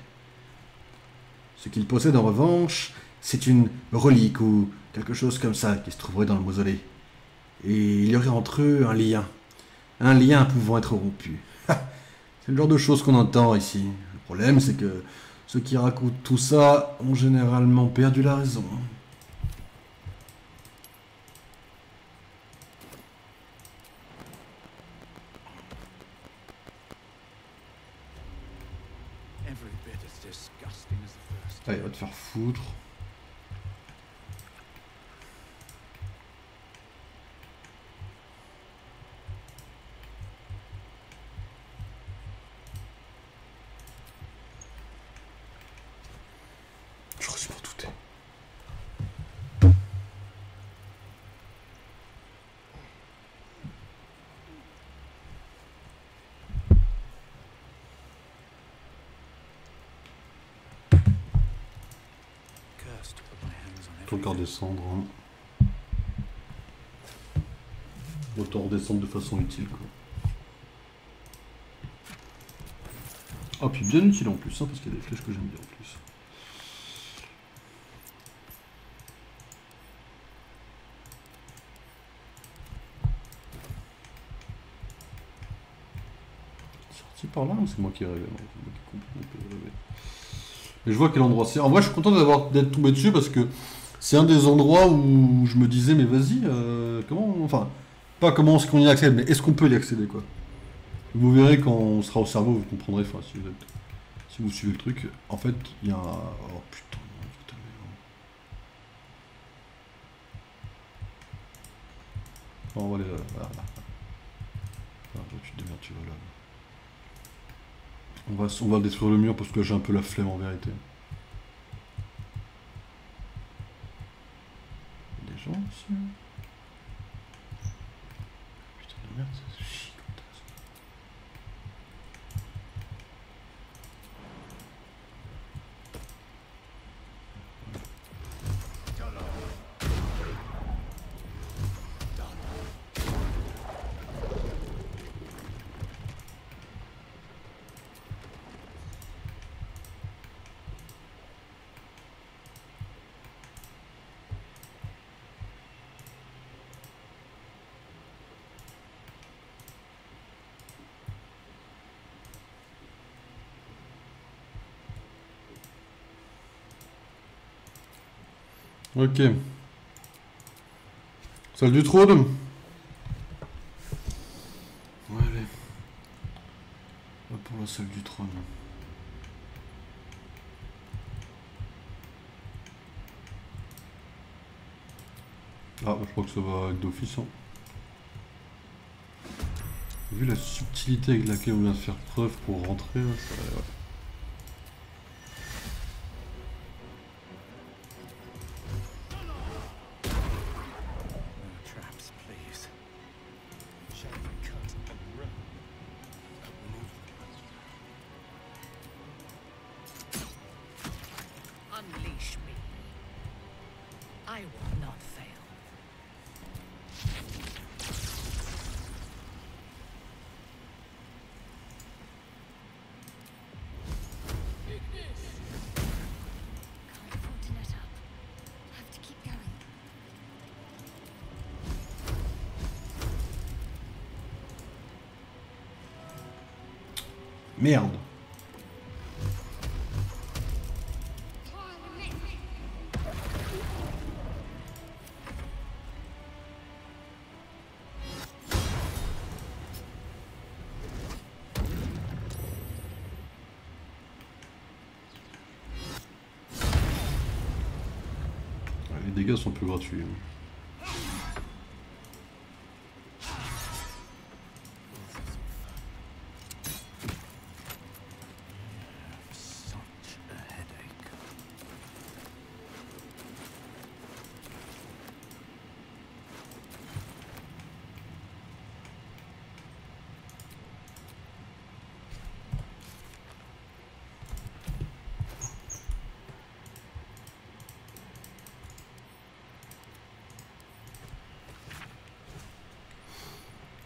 Ce qu'il possède en revanche, c'est une relique ou quelque chose comme ça qui se trouverait dans le mausolée. Et il y aurait entre eux un lien pouvant être rompu. C'est le genre de choses qu'on entend ici. Le problème, c'est que ceux qui racontent tout ça ont généralement perdu la raison. Every bit as disgusting as the first. Allez, va te faire foutre. J'aurais dû m'en douter. Cursed to put my hands on Faut encore everything. descendre. Hein. Autant redescendre de façon utile, quoi. Ah, puis bien utile en plus, hein, parce qu'il y a des flèches que j'aime bien en plus. Sorti par là ou c'est moi qui rêvais? Non, c'est moi qui ai complètement rêvé. Mais je vois quel endroit c'est. En vrai, je suis content d'être tombé dessus parce que c'est un des endroits où je me disais, mais vas-y, comment. Enfin, pas comment est-ce qu'on y accède, mais est-ce qu'on peut y accéder, quoi. Vous verrez quand on sera au cerveau, vous comprendrez, enfin, si vous suivez le truc. En fait, il y a un. Oh putain, non, putain, mais non. On va aller là. Voilà. Ah, toi, tu te démerdes, tu vas là. On va détruire le mur parce que j'ai un peu la flemme en vérité. Il y a des gens ici. Putain de merde, c'est chiant. Ok. Salle du trône. Ouais, allez. Va pour la salle du trône. Ah, bah, je crois que ça va être d'office. Hein. Vu la subtilité avec laquelle on vient de faire preuve pour rentrer, là, ça va... Ouais. Unleash me. I will not fail. Can't afford to let up. Have to keep going. Merde. Les dégâts sont plus gratuits. Such a headache.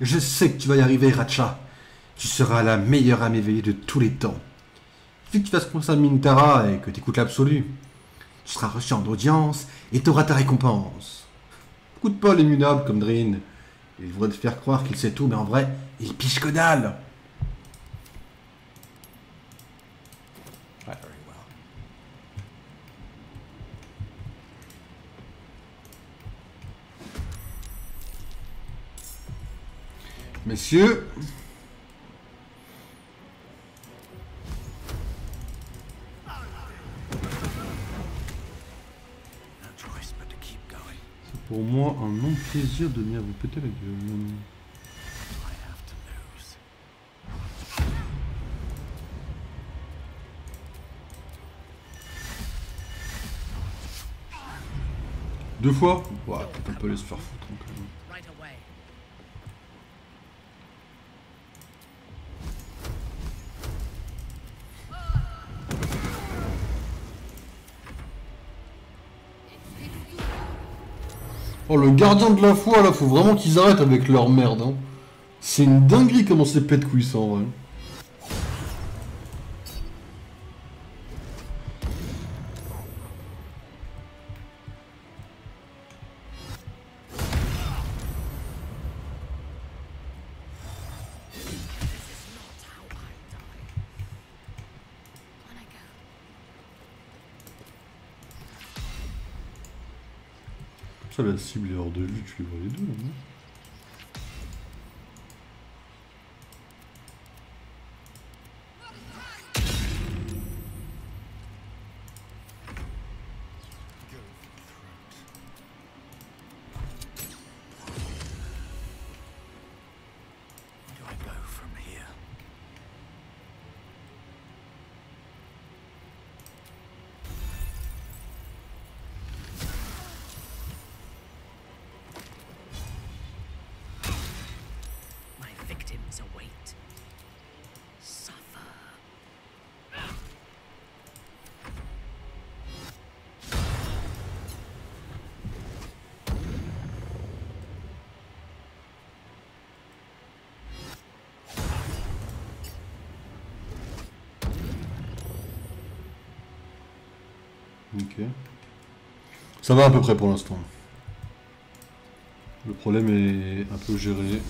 Je sais que tu vas y arriver, Ratcha. Tu seras la meilleure âme éveillée de tous les temps. Il suffit que tu fasses confiance à Mintara et que tu écoutes l'absolu. Tu seras reçu en audience et tu auras ta récompense. Écoute pas les minables comme Drin. Il voudrait te faire croire qu'il sait tout, mais en vrai, il piche que dalle. Very well. Messieurs, No choice but to keep going. c'est pour moi un non plaisir de venir vous péter la gueule. I have to lose. Deux fois? Ouais, peut-être un peu laisser faire foutre quand même. Right away. Oh, le gardien de la foi, là, faut vraiment qu'ils arrêtent avec leur merde, hein. C'est une dinguerie comment c'est pète couilles ça, en vrai. On I go. Ça, la cible est hors de vue, tu les vois les deux, hein. Where do I go from here? My victims await. Suffer. Ok. Ça va à peu près pour l'instant. Le problème est un peu géré.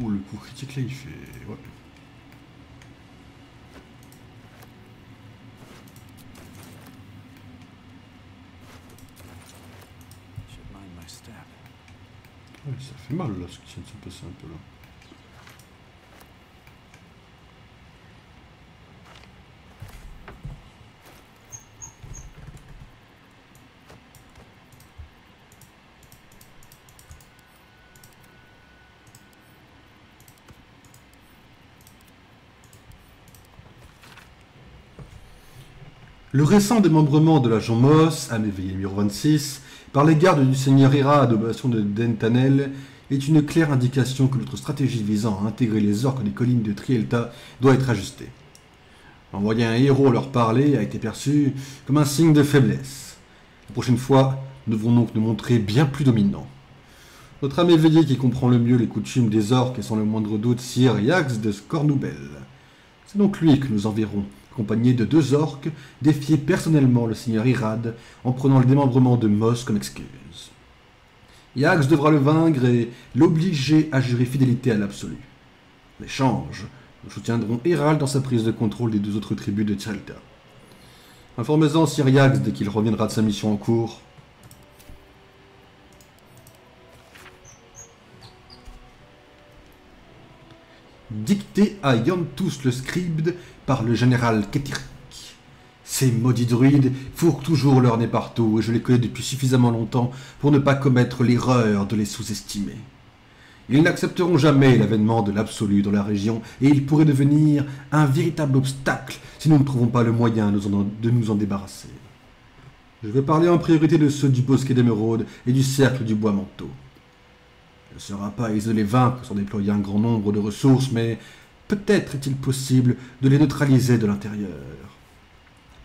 Oh, le coup critique là il fait... Ouais. Should mind my step. Ouais, ça fait mal là ce qui vient de se passer un peu là. Le récent démembrement de l'agent Moss, âme éveillée numéro 26, par les gardes du seigneur Ira à l'obéation de Dentanel, est une claire indication que notre stratégie visant à intégrer les orques des collines de Trielta doit être ajustée. Envoyer un héros leur parler a été perçu comme un signe de faiblesse. La prochaine fois, nous devons donc nous montrer bien plus dominants. Notre âme éveillée qui comprend le mieux les coutumes des orques et sans le moindre doute Sir Yax de Scornoubel. C'est donc lui que nous enverrons, accompagné de 2 orques, défier personnellement le seigneur Irad en prenant le démembrement de Moss comme excuse. Yax devra le vaincre et l'obliger à jurer fidélité à l'absolu. En échange, nous soutiendrons Hérald dans sa prise de contrôle des 2 autres tribus de Trielta. Informez-en Sir Yax dès qu'il reviendra de sa mission en cours. Dicté à Yantus le scribe par le général Ketirik. Ces maudits druides fourrent toujours leur nez partout et je les connais depuis suffisamment longtemps pour ne pas commettre l'erreur de les sous-estimer. Ils n'accepteront jamais l'avènement de l'absolu dans la région et ils pourraient devenir un véritable obstacle si nous ne trouvons pas le moyen de nous en débarrasser. Je vais parler en priorité de ceux du bosquet d'émeraude et du cercle du bois manteau. Il ne sera pas aisé de les vaincre sans déployer un grand nombre de ressources, mais peut-être est-il possible de les neutraliser de l'intérieur.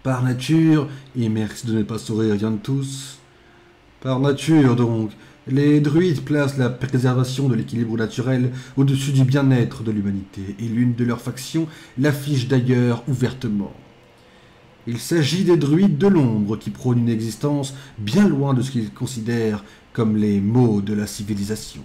Par nature, et merci de ne pas sourire Iantus, par nature donc, les druides placent la préservation de l'équilibre naturel au-dessus du bien-être de l'humanité, et l'une de leurs factions l'affiche d'ailleurs ouvertement. Il s'agit des druides de l'ombre qui prônent une existence bien loin de ce qu'ils considèrent comme les maux de la civilisation.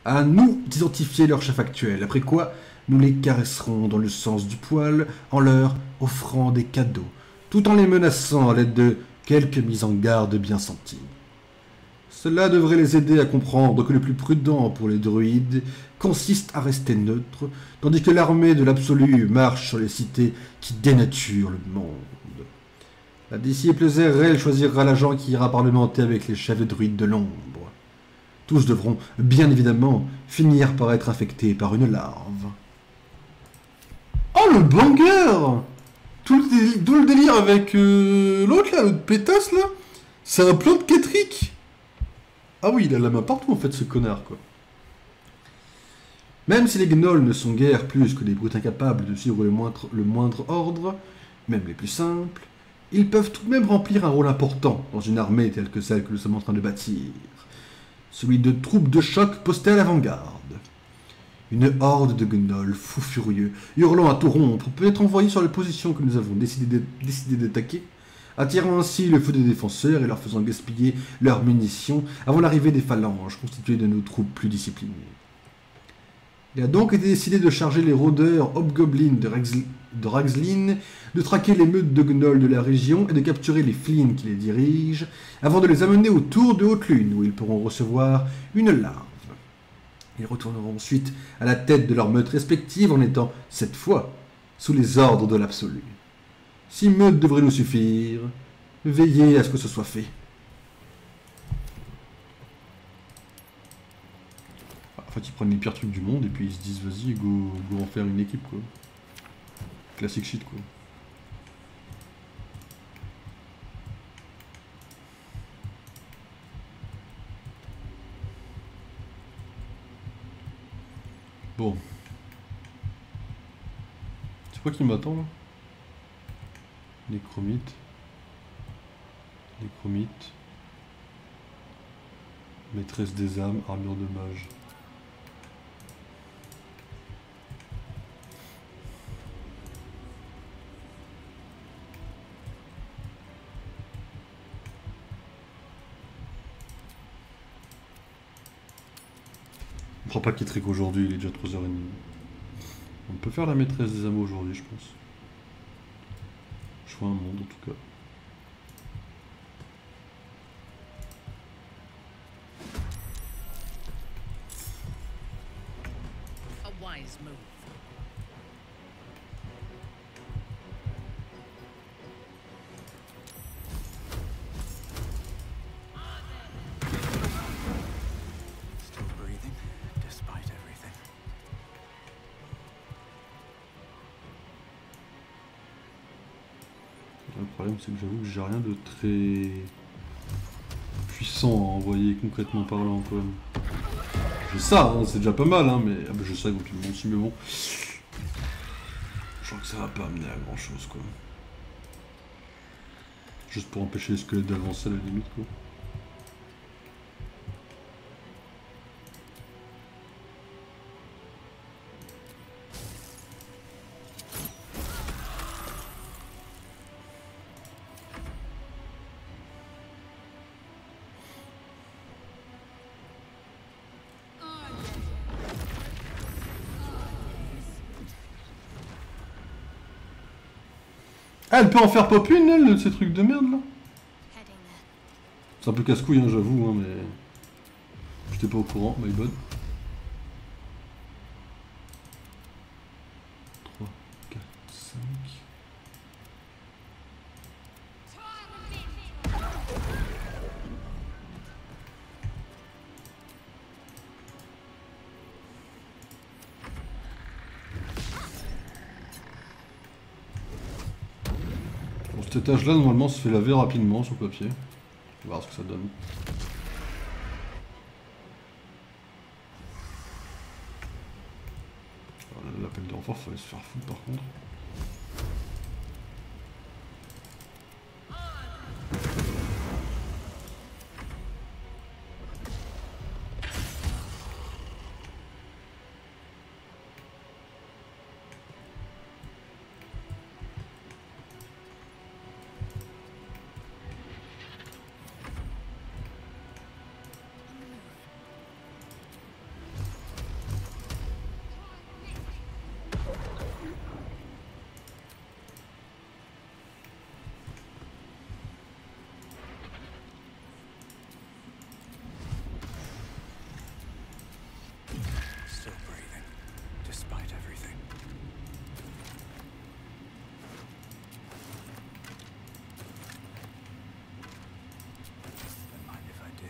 À nous d'identifier leur chef actuel, après quoi nous les caresserons dans le sens du poil en leur offrant des cadeaux, tout en les menaçant à l'aide de quelques mises en garde bien senties. Cela devrait les aider à comprendre que le plus prudent pour les druides consiste à rester neutre, tandis que l'armée de l'absolu marche sur les cités qui dénaturent le monde. La disciple Zerrel choisira l'agent qui ira parlementer avec les chefs druides de l'ombre. Tous devront, bien évidemment, finir par être infectés par une larve. Oh, le banger! Tout le délire avec l'autre, là, l'autre pétasse, là, c'est un plan de Ketrick. Ah oui, il a la main partout, en fait, ce connard, quoi. Même si les gnolls ne sont guère plus que des brutes incapables de suivre le moindre ordre, même les plus simples, ils peuvent tout de même remplir un rôle important dans une armée telle que celle que nous sommes en train de bâtir. Celui de troupes de choc postées à l'avant-garde. Une horde de gnolls fous furieux, hurlant à tout rompre, peut être envoyée sur les positions que nous avons décidé d'attaquer, attirant ainsi le feu des défenseurs et leur faisant gaspiller leurs munitions avant l'arrivée des phalanges constituées de nos troupes plus disciplinées. Il a donc été décidé de charger les rôdeurs hobgoblins de Raxlin, de traquer les meutes de gnolls de la région et de capturer les flins qui les dirigent, avant de les amener autour de Haute-Lune, où ils pourront recevoir une larve. Ils retourneront ensuite à la tête de leurs meutes respectives en étant, cette fois, sous les ordres de l'absolu. Si meute devrait nous suffire, veillez à ce que ce soit fait. En fait, ils prennent les pires trucs du monde et puis ils se disent vas-y, go en faire une équipe, quoi. Classic shit, quoi. Bon. C'est quoi qui m'attend, là? Nécromite. Nécromite. Maîtresse des âmes, armure de mage. On prend pas Ketrick aujourd'hui, il est déjà 3h30. On peut faire la maîtresse des âmes aujourd'hui, je pense. Je vois un monde en tout cas. A wise move. Still breathing, despite everything. Le problème, c'est que j'avoue que j'ai rien de très puissant à envoyer concrètement parlant, quand même. J'ai ça, hein, c'est déjà pas mal, hein, mais ah bah, je sais que tout le monde aussi, mais bon. Je crois que ça va pas amener à grand chose, quoi. Juste pour empêcher les squelettes d'avancer à la limite, quoi. Ah, elle peut en faire pop une, elle, de ces trucs de merde, là. C'est un peu casse-couille, hein, j'avoue, hein, mais... J'étais pas au courant, my bad. 3, 4, 5... Bon, cet étage-là, normalement, se fait laver rapidement sur papier. On va voir ce que ça donne. Parfois, il fallait se faire foutre par contre. Still breathing, despite everything. Don't mind if I do.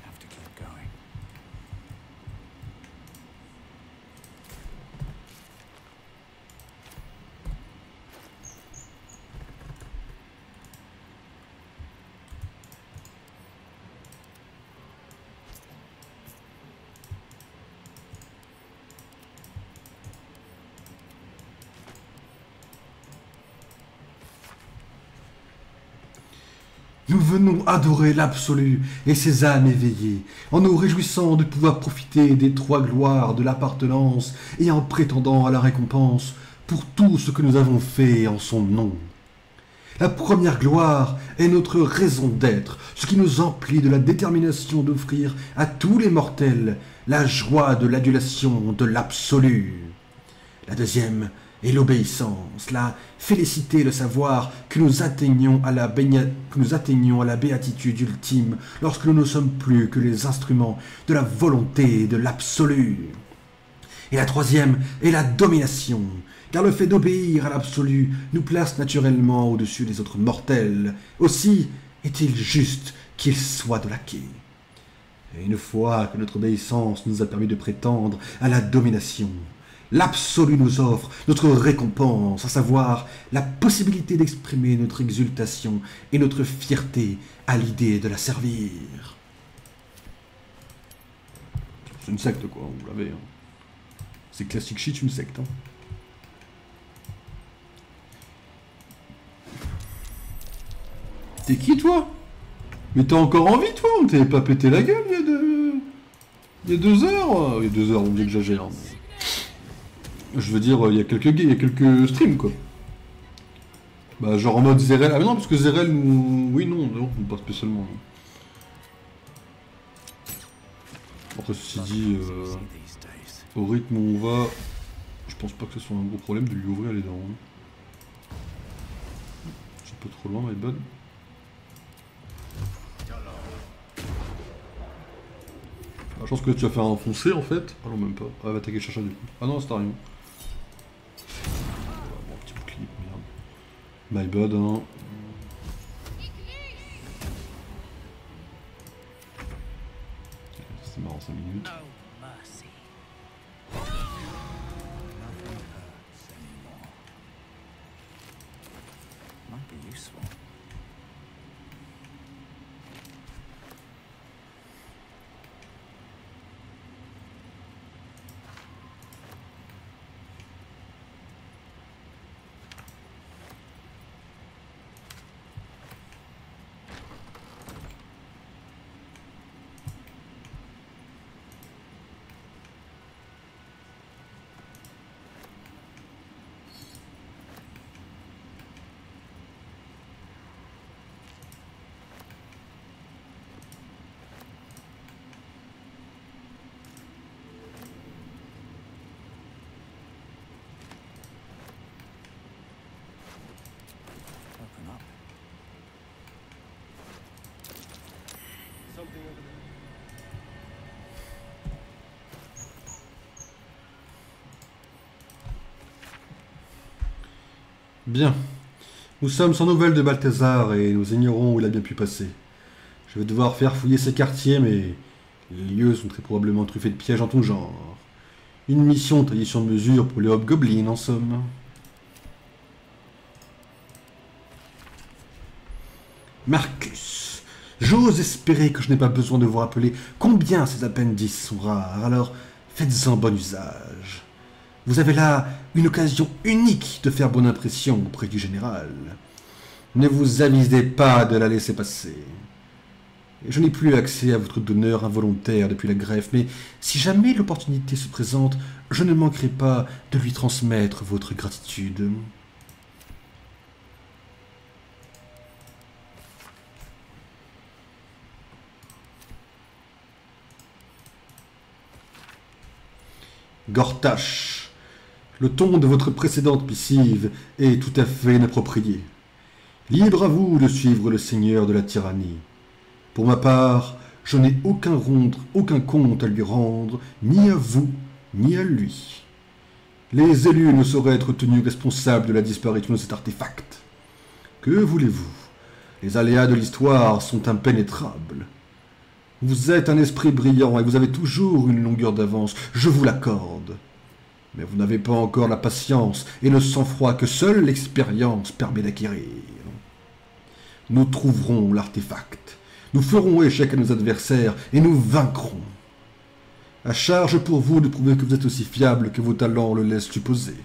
Have to keep going. Nous venons adorer l'absolu et ses âmes éveillées, en nous réjouissant de pouvoir profiter des trois gloires de l'appartenance et en prétendant à la récompense pour tout ce que nous avons fait en son nom. La première gloire est notre raison d'être, ce qui nous emplit de la détermination d'offrir à tous les mortels la joie de l'adulation de l'absolu. La deuxième est l'obéissance, la félicité de savoir que nous atteignons à la béatitude ultime lorsque nous ne sommes plus que les instruments de la volonté de l'absolu. Et la troisième est la domination, car le fait d'obéir à l'absolu nous place naturellement au-dessus des autres mortels. Aussi est-il juste qu'il soit de laquais. Et une fois que notre obéissance nous a permis de prétendre à la domination, l'absolu nous offre notre récompense, à savoir la possibilité d'exprimer notre exultation et notre fierté à l'idée de la servir. C'est une secte quoi, vous l'avez. Hein. C'est classique shit, une secte. Hein. T'es qui toi? Mais t'es encore en vie toi? On t'avait pas pété la gueule il y a 2 heures? Il y a 2 heures, on dit que j'exagère. Mais... je veux dire, il y a quelques streams quoi. Bah genre en mode Zerel. Ah mais non parce que Zerel nous... oui non, pas spécialement. Non. Après ceci dit, au rythme où on va, je pense pas que ce soit un gros problème de lui ouvrir les dents. Hein. C'est un peu trop loin my bad. Ah, je pense que tu vas faire enfoncer en fait. Ah non même pas. Ah, elle va attaquer le chercheur du coup. Ah non c'est rien. Bon petit bouclier, merde. My bad hein. C'est marrant 5 minutes. No mercy. Nothing hurts anymore. Might be useful. Open up. Something over there. Bien. Nous sommes sans nouvelles de Balthazar et nous ignorons où il a bien pu passer. Je vais devoir faire fouiller ces quartiers, mais les lieux sont très probablement truffés de pièges en tout genre. Une mission taillée sur mesure pour les hobgoblins, en somme. Marcus, j'ose espérer que je n'ai pas besoin de vous rappeler combien ces appendices sont rares, alors faites-en bon usage. Vous avez là une occasion unique de faire bonne impression auprès du général. Ne vous avisez pas de la laisser passer. Je n'ai plus accès à votre donneur involontaire depuis la greffe, mais si jamais l'opportunité se présente, je ne manquerai pas de lui transmettre votre gratitude. Gortache, le ton de votre précédente missive est tout à fait inapproprié. Libre à vous de suivre le seigneur de la tyrannie. Pour ma part, je n'ai aucun compte à lui rendre, ni à vous, ni à lui. Les élus ne sauraient être tenus responsables de la disparition de cet artefact. Que voulez-vous? Les aléas de l'histoire sont impénétrables. Vous êtes un esprit brillant et vous avez toujours une longueur d'avance, je vous l'accorde. Mais vous n'avez pas encore la patience et le sang-froid que seule l'expérience permet d'acquérir. Nous trouverons l'artefact. Nous ferons échec à nos adversaires et nous vaincrons. À charge pour vous de prouver que vous êtes aussi fiable que vos talents le laissent supposer.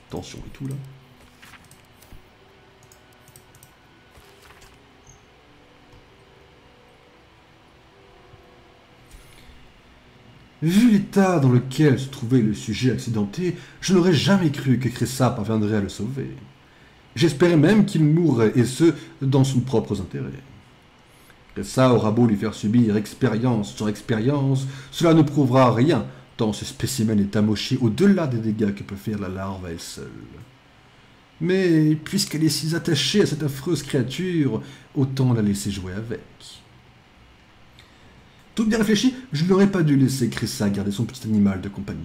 Attention et tout là. Vu l'état dans lequel se trouvait le sujet accidenté, je n'aurais jamais cru que Cressa parviendrait à le sauver. J'espérais même qu'il mourrait, et ce, dans son propre intérêt. Cressa aura beau lui faire subir expérience sur expérience, cela ne prouvera rien, tant ce spécimen est amoché au-delà des dégâts que peut faire la larve à elle seule. Mais puisqu'elle est si attachée à cette affreuse créature, autant la laisser jouer avec. Tout bien réfléchi, je n'aurais pas dû laisser Cressa garder son petit animal de compagnie.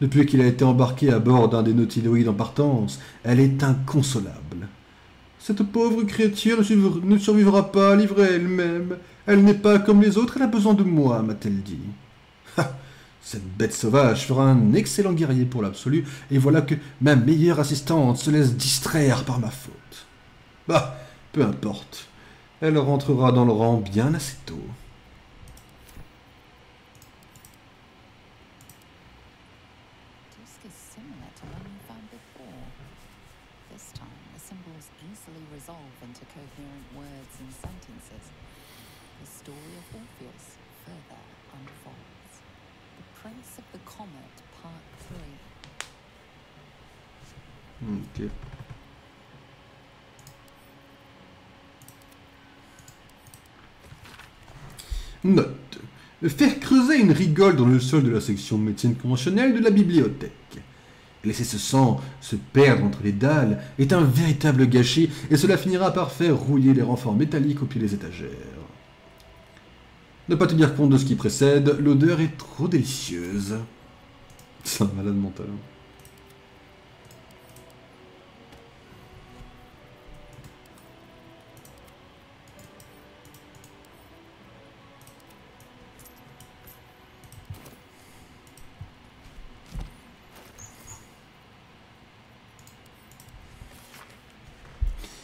Depuis qu'il a été embarqué à bord d'un des nautiloïdes en partance, elle est inconsolable. Cette pauvre créature ne survivra pas livrée elle-même. Elle n'est pas comme les autres, elle a besoin de moi, m'a-t-elle dit. Ha! Cette bête sauvage fera un excellent guerrier pour l'absolu, et voilà que ma meilleure assistante se laisse distraire par ma faute. Bah, peu importe. Elle rentrera dans le rang bien assez tôt. Ok. Note. Faire creuser une rigole dans le sol de la section médecine conventionnelle de la bibliothèque. Laisser ce sang se perdre entre les dalles est un véritable gâchis et cela finira par faire rouiller les renforts métalliques au pied des étagères. Ne pas tenir compte de ce qui précède, l'odeur est trop délicieuse. C'est un malade mental.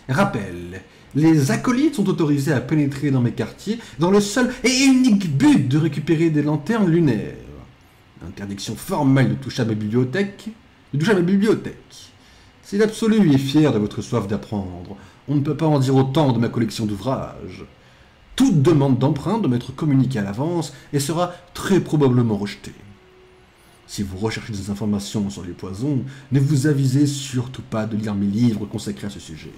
Rappel, les acolytes sont autorisés à pénétrer dans mes quartiers dans le seul et unique but de récupérer des lanternes lunaires. Interdiction formelle de toucher à ma bibliothèque. Si l'absolu est fier de votre soif d'apprendre, on ne peut pas en dire autant de ma collection d'ouvrages. Toute demande d'emprunt doit m'être communiquée à l'avance et sera très probablement rejetée. Si vous recherchez des informations sur les poisons, ne vous avisez surtout pas de lire mes livres consacrés à ce sujet.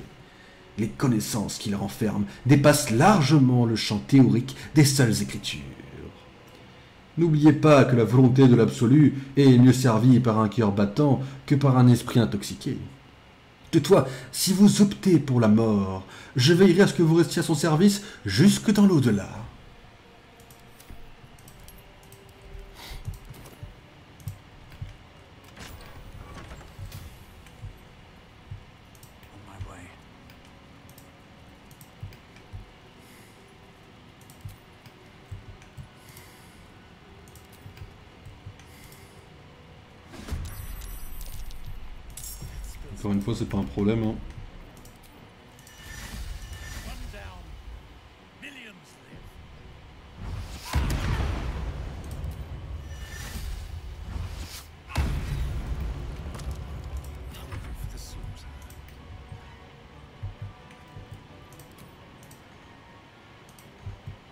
Les connaissances qu'ils renferment dépassent largement le champ théorique des seules écritures. N'oubliez pas que la volonté de l'absolu est mieux servie par un cœur battant que par un esprit intoxiqué. Toutefois, si vous optez pour la mort, je veillerai à ce que vous restiez à son service jusque dans l'au-delà. Encore une fois, c'est pas un problème. Hein.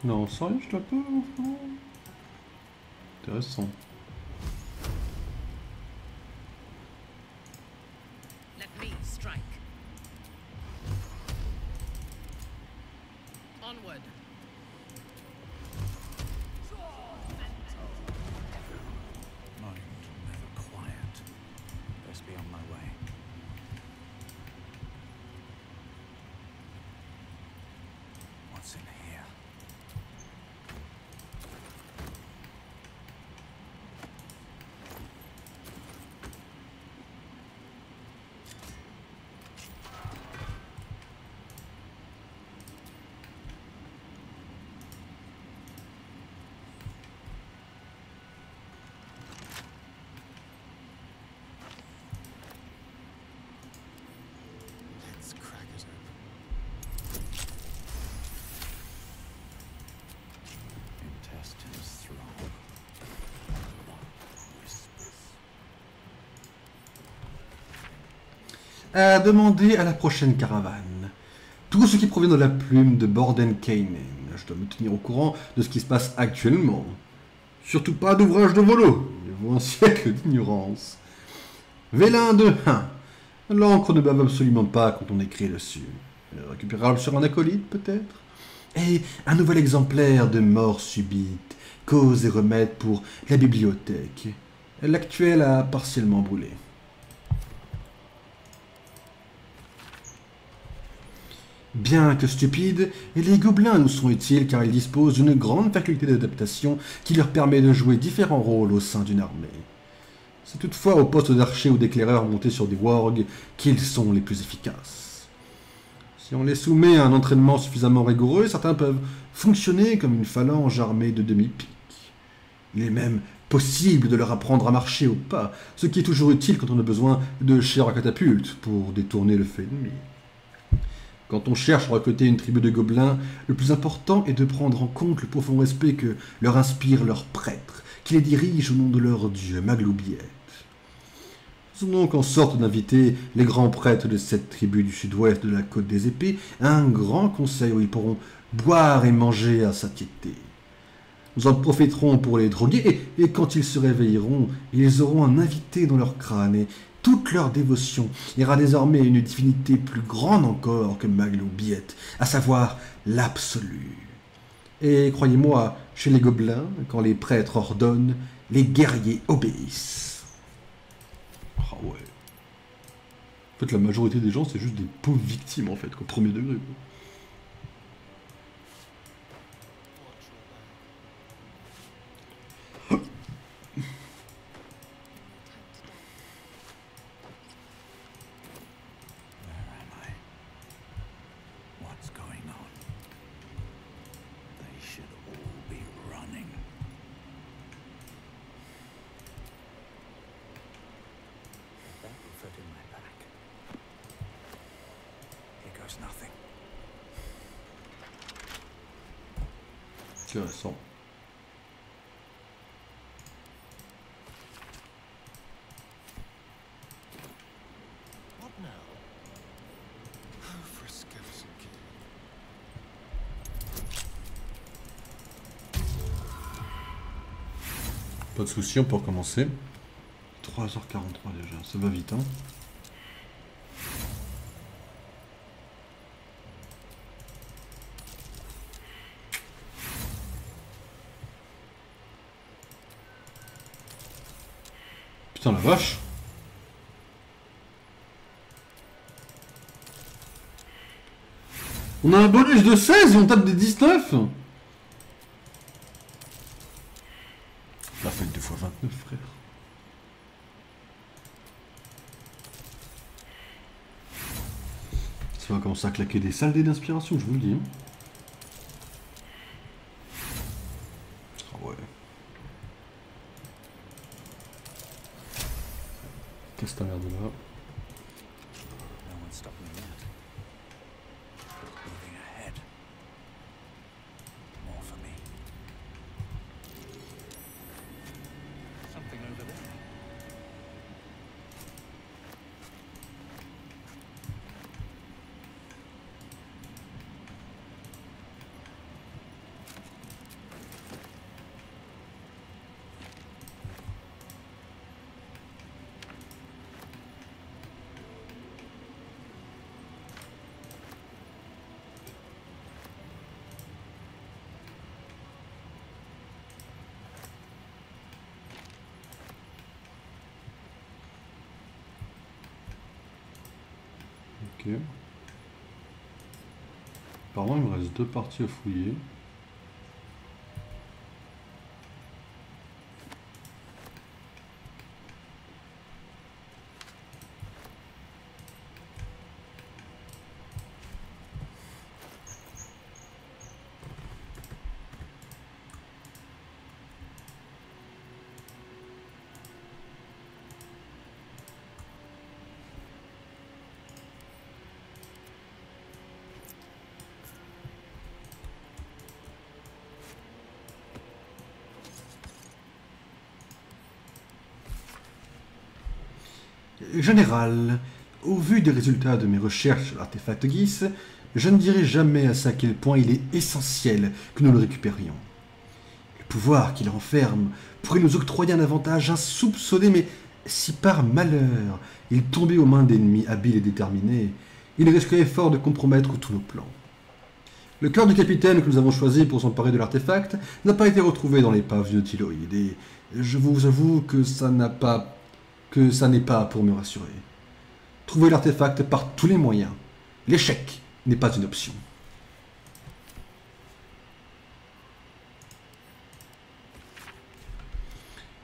Non, sérieux, je l'ai pas, enfin. Intéressant. Let me strike. Onward. Mind never quiet. Best be on my way. What's in here? Let's crack it open. Intestines throb. Whispers. À demander à la prochaine caravane. Tout ce qui provient de la plume de Mordenkainen. Je dois me tenir au courant de ce qui se passe actuellement. Surtout pas d'ouvrage de volo. Il vaut un siècle d'ignorance. Vélin de 1. L'encre ne bave absolument pas quand on écrit dessus. Récupérable sur un acolyte, peut-être. Et un nouvel exemplaire de Mort subite. Cause et remède pour la bibliothèque. L'actuel a partiellement brûlé. Bien que stupides, les gobelins nous sont utiles car ils disposent d'une grande faculté d'adaptation qui leur permet de jouer différents rôles au sein d'une armée. C'est toutefois au poste d'archer ou d'éclaireur montés sur des wargs qu'ils sont les plus efficaces. Si on les soumet à un entraînement suffisamment rigoureux, certains peuvent fonctionner comme une phalange armée de demi-piques. Il est même possible de leur apprendre à marcher au pas, ce qui est toujours utile quand on a besoin de chair à catapulte pour détourner le feu ennemi. Quand on cherche à recruter une tribu de gobelins, le plus important est de prendre en compte le profond respect que leur inspirent leurs prêtres, qui les dirigent au nom de leur dieu Magloubiet. Faisons donc en sorte d'inviter les grands prêtres de cette tribu du sud-ouest de la côte des épées à un grand conseil où ils pourront boire et manger à satiété. Nous en profiterons pour les droguer, et quand ils se réveilleront, ils auront un invité dans leur crâne, et toute leur dévotion ira désormais à une divinité plus grande encore que Magloubiet, à savoir l'absolu. Et croyez-moi, chez les gobelins, quand les prêtres ordonnent, les guerriers obéissent. Ah ouais. En fait, la majorité des gens, c'est juste des pauvres victimes, en fait, au premier degré. Intéressant. What now? Oh, for a skeleton king. Pas de soucis, on peut recommencer. 3h43 déjà, ça va vite, hein. Putain la vache. On a un bonus de 16 et on tape des 19. La fait 2 x 29 frère. Ça va commencer à claquer des sales dés d'inspiration, je vous le dis. Hein. Ah ouais. Qu'est-ce que t'as l'air de là? No one's stopping me yet. Moving ahead. Ok. Apparemment, il me reste 2 parties à fouiller. Général, au vu des résultats de mes recherches sur l'artefact Gis, je ne dirai jamais assez à quel point il est essentiel que nous le récupérions. Le pouvoir qu'il renferme pourrait nous octroyer un avantage insoupçonné, mais si par malheur il tombait aux mains d'ennemis habiles et déterminés, il risquerait fort de compromettre tous nos plans. Le corps du capitaine que nous avons choisi pour s'emparer de l'artefact n'a pas été retrouvé dans l'épave du Nautiloid, et je vous avoue que ça n'est pas pour me rassurer. Trouver l'artefact par tous les moyens. L'échec n'est pas une option.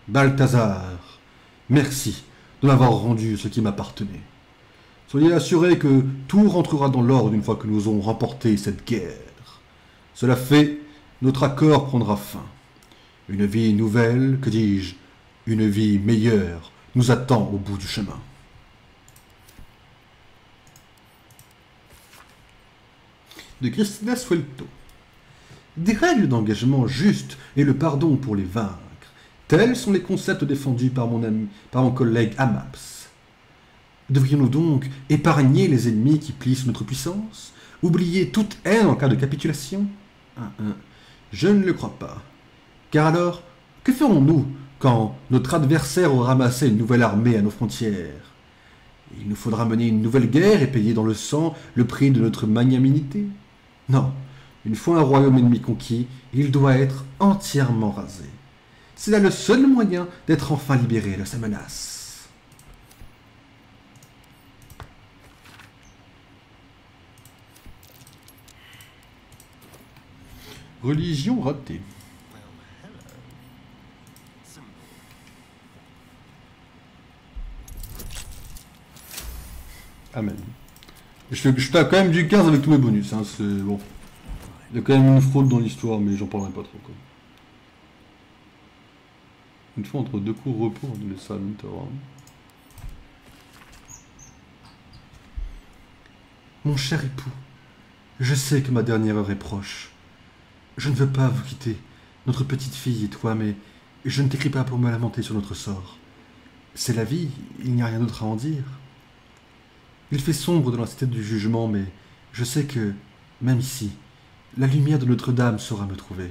Balthazar, merci de m'avoir rendu ce qui m'appartenait. Soyez assurés que tout rentrera dans l'ordre une fois que nous aurons remporté cette guerre. Cela fait, notre accord prendra fin. Une vie nouvelle, que dis-je, une vie meilleure, nous attend au bout du chemin. De Cristina Suelto. Des règles d'engagement justes et le pardon pour les vaincre. Tels sont les concepts défendus par mon collègue Amaps. Devrions-nous donc épargner les ennemis qui plient sous notre puissance? Oublier toute haine en cas de capitulation? Je ne le crois pas. Car alors, que ferons-nous quand notre adversaire aura ramassé une nouvelle armée à nos frontières? Il nous faudra mener une nouvelle guerre et payer dans le sang le prix de notre magnanimité? Non, une fois un royaume ennemi conquis, il doit être entièrement rasé. C'est là le seul moyen d'être enfin libéré de sa menace. Religion ratée. Amen. Je tape quand même du 15 avec tous mes bonus, hein, c'est bon. Il y a quand même une fraude dans l'histoire, mais j'en parlerai pas trop, quoi. Une fois entre 2 cours repos, on met ça à Winterhorn. Mon cher époux, je sais que ma dernière heure est proche. Je ne veux pas vous quitter, notre petite fille et toi, mais je ne t'écris pas pour me lamenter sur notre sort. C'est la vie, il n'y a rien d'autre à en dire. Il fait sombre dans la cité du jugement, mais je sais que, même ici, la lumière de Notre-Dame saura me trouver.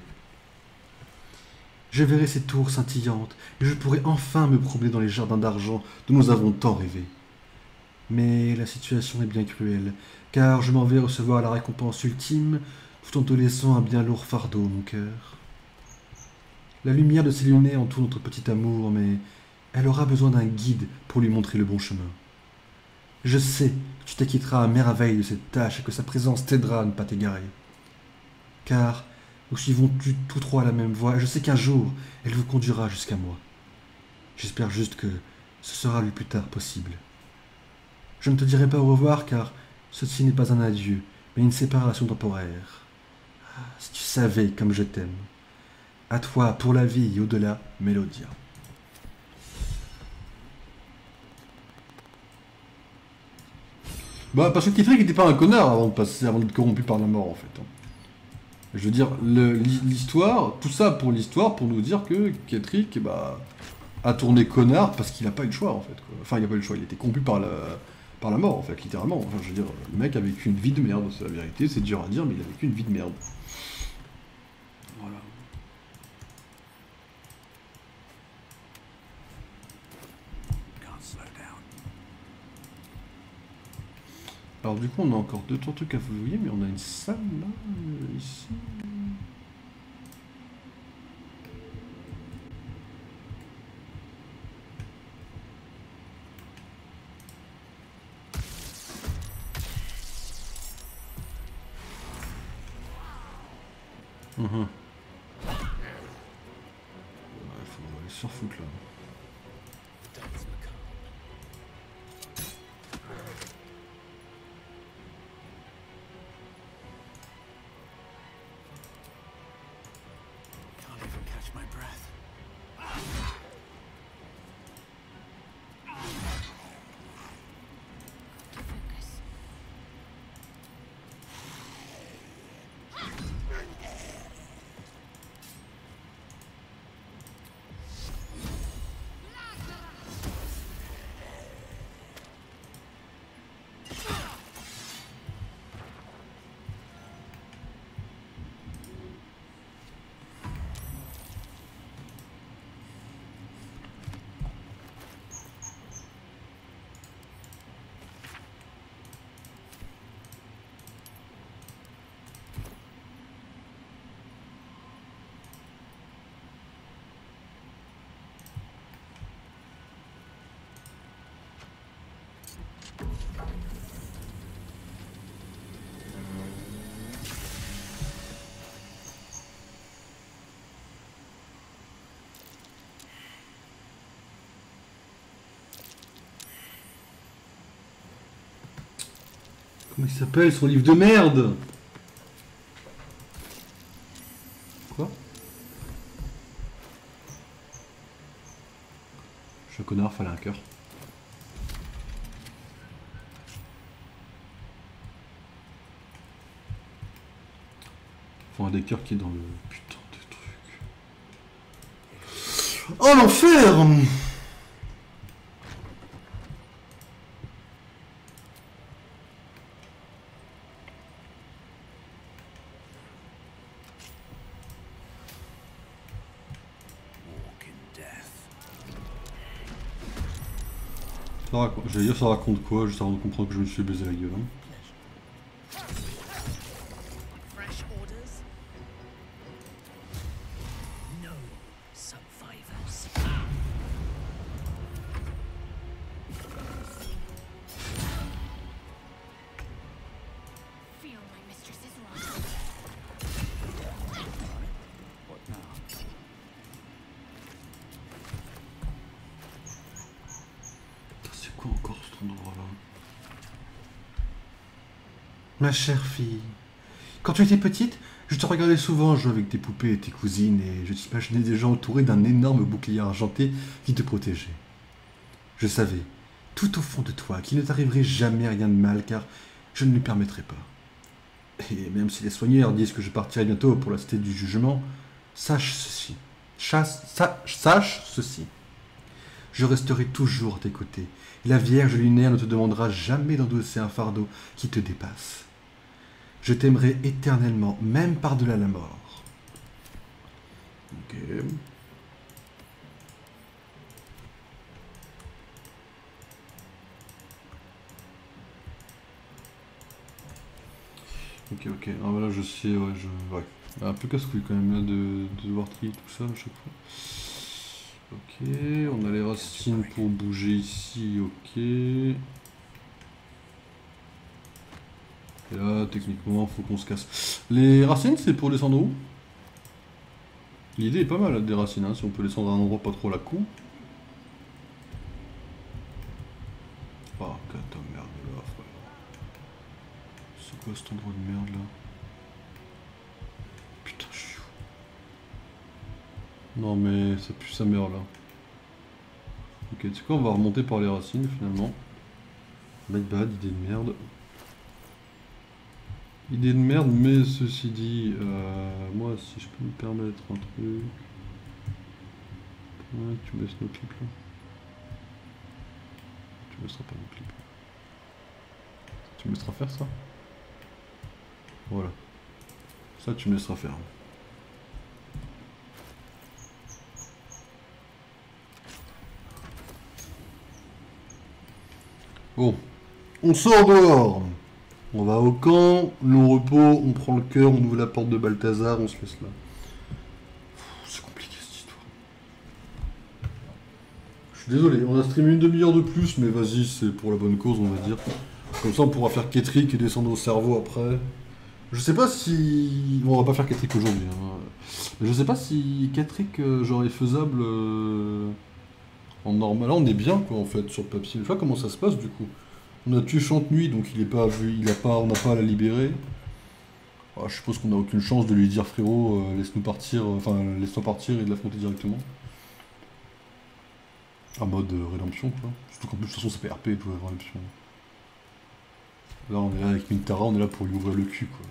Je verrai ces tours scintillantes, et je pourrai enfin me promener dans les jardins d'argent dont nous avons tant rêvé. Mais la situation est bien cruelle, car je m'en vais recevoir la récompense ultime, tout en te laissant un bien lourd fardeau, mon cœur. La lumière de ses lunettes entoure notre petit amour, mais elle aura besoin d'un guide pour lui montrer le bon chemin. Je sais que tu t'acquitteras à merveille de cette tâche et que sa présence t'aidera à ne pas t'égarer. Car nous suivons tous trois la même voie, et je sais qu'un jour, elle vous conduira jusqu'à moi. J'espère juste que ce sera le plus tard possible. Je ne te dirai pas au revoir, car ceci n'est pas un adieu, mais une séparation temporaire. Ah, si tu savais comme je t'aime. À toi, pour la vie et au-delà, Mélodia. Bah, parce que Kithric n'était pas un connard avant d'être corrompu par la mort, en fait. Je veux dire, l'histoire, tout ça pour l'histoire, pour nous dire que Kithric, bah, a tourné connard parce qu'il n'a pas eu le choix, en fait, quoi. Enfin, il n'a pas eu le choix, il était corrompu par la mort, en fait, littéralement. Enfin, je veux dire, le mec a vécu une vie de merde, c'est la vérité, c'est dur à dire, mais il a vécu une vie de merde. Voilà. Alors du coup, on a encore 2 trucs à fouiller, mais on a une salle là, ici. Ouais, faut aller se faire foutre là. Dance macabre. Can't even catch my breath. Focus. Comment il s'appelle son livre de merde? Quoi? Je suis un connard, fallait un cœur. Faut un des cœurs qui est dans le putain de truc. Oh l'enfer! J'allais dire ça raconte quoi, juste avant de comprendre que je me suis baisé la gueule. Hein. Fresh orders? No survivors. Feel my mistress's wrath. What now? C'est quoi encore cet endroit-là? Ma chère fille, quand tu étais petite, je te regardais souvent jouer avec tes poupées et tes cousines et je t'imaginais déjà entourée d'un énorme bouclier argenté qui te protégeait. Je savais, tout au fond de toi, qu'il ne t'arriverait jamais rien de mal car je ne lui permettrai pas. Et même si les soigneurs disent que je partirai bientôt pour la cité du jugement, sache ceci. Sache ceci. Je resterai toujours à tes côtés. Et la Vierge lunaire ne te demandera jamais d'endosser un fardeau qui te dépasse. Je t'aimerai éternellement, même par-delà la mort. Ok. Ok. Ah voilà, je sais, ouais, ouais. Un peu casse-couille quand même là de devoir trier tout ça à chaque fois. Ok, on a les racines pour bouger ici, ok. Et là, techniquement, faut qu'on se casse. Les racines, c'est pour descendre où? L'idée est pas mal, des racines, hein, si on peut descendre à un endroit pas trop la coup. Ah, cata merde là, frère. C'est quoi cet endroit de merde là? Putain, je suis où? Non mais ça pue sa mère là. Ok, tu sais quoi, on va remonter par les racines finalement. My bad, idée de merde. Idée de merde, mais ceci dit, moi si je peux me permettre un truc... Ouais, tu baisses nos clips là. Tu baisseras pas nos clips. Tu me laisseras faire ça? Voilà. Ça tu me laisseras faire. Bon, on sort dehors. On va au camp, l'on repos, on prend le cœur, on ouvre la porte de Balthazar, on se laisse là. C'est compliqué cette histoire. Je suis désolé, on a streamé une demi-heure de plus, mais vas-y, c'est pour la bonne cause, on va dire. Comme ça, on pourra faire Ketrick et descendre au cerveau après. Je sais pas si... Bon, on va pas faire Catterick aujourd'hui. Hein. Mais je sais pas si Catterick genre est faisable en normal. Là on est bien quoi en fait sur le papier. Je sais pas comment ça se passe du coup. On a tué Chante-Nuit donc il est pas vu, on n'a pas à la libérer. Ah, je suppose qu'on n'a aucune chance de lui dire frérot laisse-nous partir, enfin laisse-toi partir et de l'affronter directement. En mode rédemption quoi. Surtout qu'en plus de toute façon c'est pas RP et tout, rédemption. Là on est là avec Mintara, on est là pour lui ouvrir le cul quoi.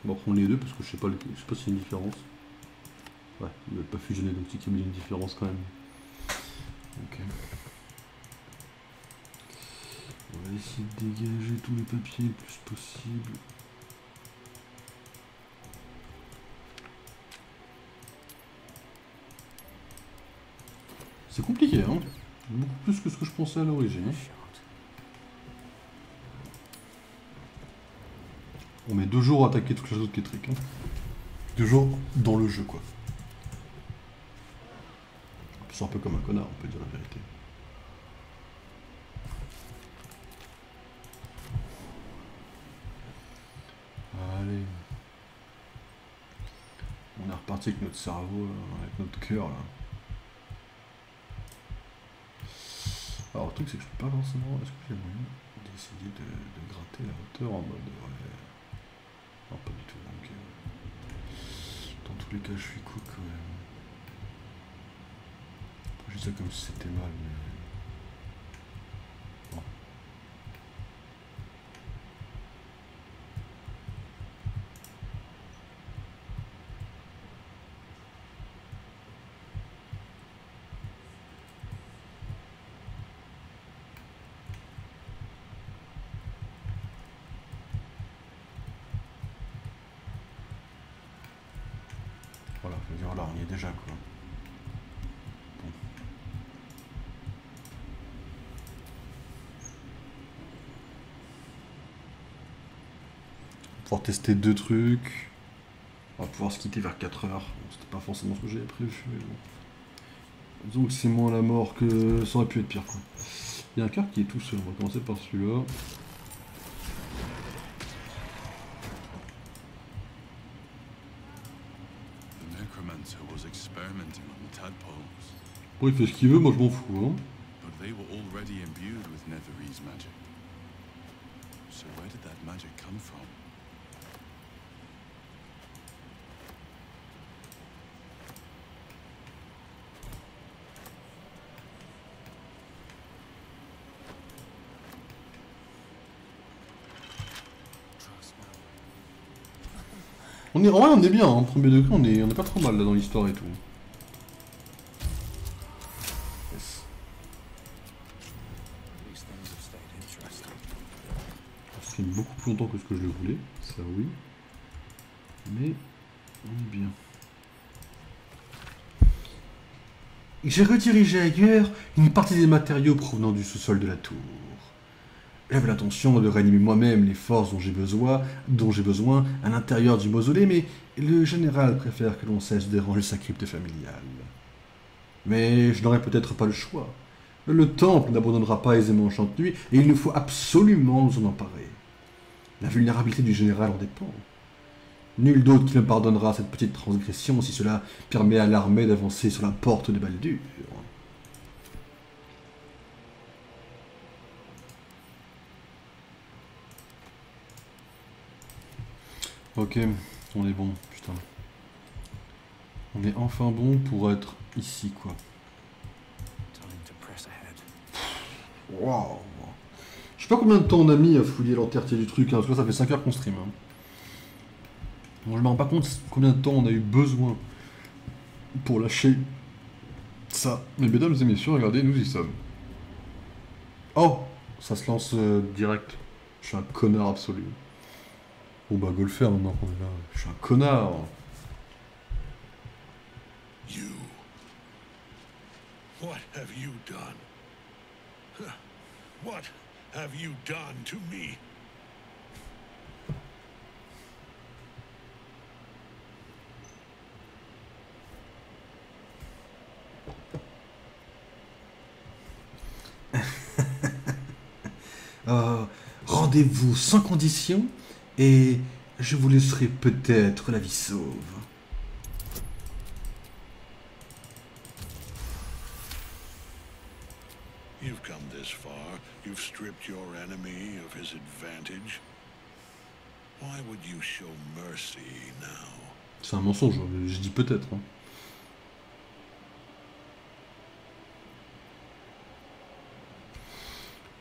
On va prendre les deux parce que je sais pas s'il y a une différence. Ouais, ils veulent pas fusionner donc il y a une différence quand même. Ok. On va essayer de dégager tous les papiers le plus possible. C'est compliqué hein. Beaucoup plus que ce que je pensais à l'origine. On met 2 jours à attaquer toute la chose de Catterick. Hein. 2 jours dans le jeu, quoi. C'est un peu comme un connard, on peut dire la vérité. Allez. On est reparti avec notre cerveau, là, avec notre cœur, là. Alors, le truc, c'est que je peux pas forcément... Est-ce que j'ai moyen d'essayer de gratter la hauteur en mode... Ouais. Non, pas du tout. Donc, dans tous les cas, je suis cool quand même. Je dis ça comme si c'était mal, mais... Bon. Voilà, je veux dire, là, on y est déjà, quoi. Bon. On va pouvoir tester 2 trucs. On va pouvoir se quitter vers 4 heures. Bon, c'était pas forcément ce que j'avais prévu, mais bon. Disons que c'est moins la mort que ça aurait pu être pire, quoi. Il y a un cœur qui est tout seul, on va commencer par celui-là. Bon, il fait ce qu'il veut, moi je m'en fous, hein. But they were already imbued with Netherese magic. So where did that magic come from? En vrai, on est bien, en premier degré, on est pas trop mal là dans l'histoire et tout. Yes. Ça fait beaucoup plus longtemps que ce que je le voulais, ça oui. Mais on est bien. J'ai redirigé ailleurs une partie des matériaux provenant du sous-sol de la tour. J'avais l'intention de réanimer moi-même les forces dont j'ai besoin à l'intérieur du mausolée, mais le général préfère que l'on cesse de déranger sa crypte familiale. Mais je n'aurai peut-être pas le choix. Le temple n'abandonnera pas aisément Chante-Nuit, et il nous faut absolument nous en emparer. La vulnérabilité du général en dépend. Nul d'autre qui me pardonnera cette petite transgression si cela permet à l'armée d'avancer sur la porte de Baldur. Ok, on est bon, putain. On est enfin bon pour être ici, quoi. Waouh. Je sais pas combien de temps on a mis à fouiller l'entièreté du truc, hein, parce que là, ça fait 5 heures qu'on stream. Hein. Bon, je me rends pas compte combien de temps on a eu besoin pour lâcher ça. Mais mesdames et messieurs, regardez, nous y sommes. Oh, ça se lance direct. Je suis un connard absolu. Bon bah go le faire maintenant qu'on est là. Je suis un connard. You. What have you done? What have you done to me? Rendez-vous sans condition et je vous laisserai peut-être la vie sauve. You've come this far. You've stripped your enemy of his advantage. Why would you show mercy now? C'est un mensonge, je dis peut-être. Hein.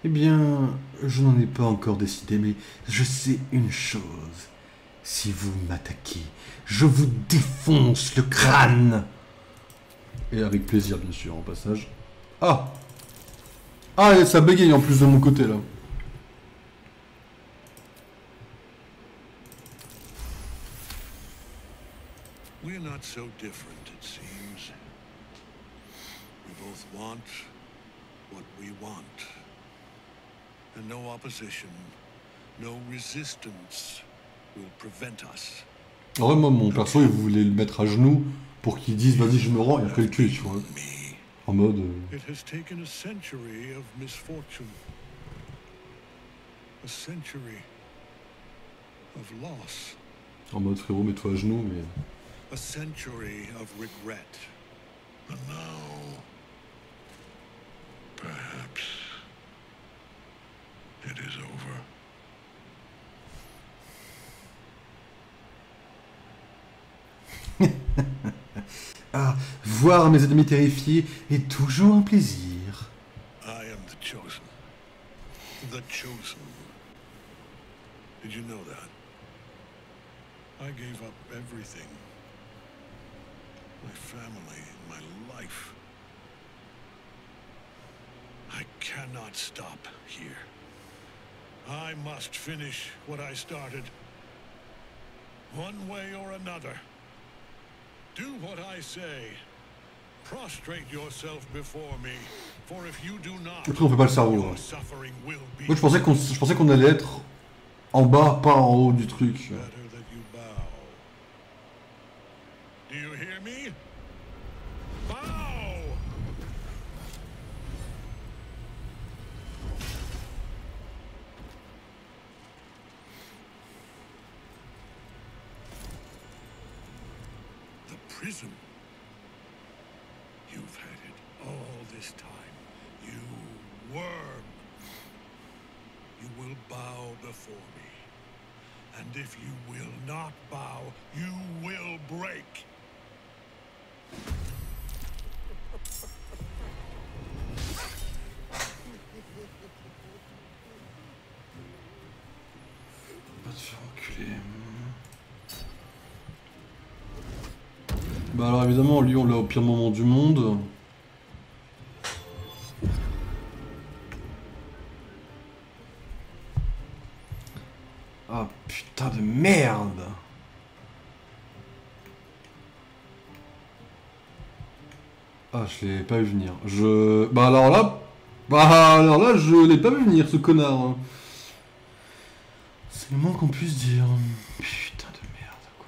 Eh bien, je n'en ai pas encore décidé, mais je sais une chose. Si vous m'attaquez, je vous défonce le crâne. Et avec plaisir, bien sûr, en passage. Ah! Ah, et ça bégaye en plus de mon côté, là. We're not so different, it seems. We both want what we want. And no opposition, no resistance will prevent us. En vrai, moi, mon perso, il voulait le mettre à genoux pour qu'il dise vas-y, je me rends, et après le tuer, tu vois. En mode. It has taken a century of misfortune. A century of loss. En mode frérot, mets-toi à genoux, mais. A century of regret. And now, perhaps, it is over. Ah, voir mes ennemis terrifiés est toujours un plaisir. I am the chosen. The chosen. Did you know that? I gave up everything. My family, my life. I cannot stop here. I must finish what I started. One way or another. Do what I say. Prostrate yourself before me, for if you do not, Après, on fait pas le cerveau. your suffering will be Moi, je pensais qu'on allait être en bas, pas en haut du truc. better that you bow. Do you hear me? Bow! The prison. You've had it all this time. You worm. You will bow before me. And if you will not bow, you will break. Va te faire enculer. Bah alors évidemment, lui on l'a au pire moment du monde. Ah putain de merde. Ah, je l'ai pas vu venir. Bah alors là, je l'ai pas vu venir, ce connard. Hein. C'est le moins qu'on puisse dire. Putain de merde, quoi.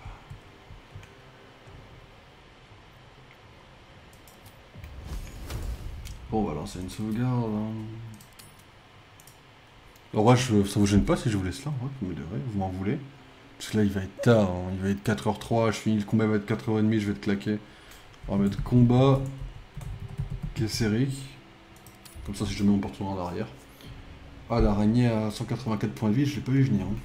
Bon, on va lancer une sauvegarde. Hein. En vrai, ça vous gêne pas si je vous laisse là, ouais, vous me direz, vous m'en voulez. Parce que là, il va être tard, hein. Il va être 4h03, je finis le combat, il va être 4h30, je vais te claquer. On va mettre combat, série. Comme ça, si jamais on peut retourner en arrière. Ah, l'araignée à 184 points de vie, je l'ai pas vu venir. Hein.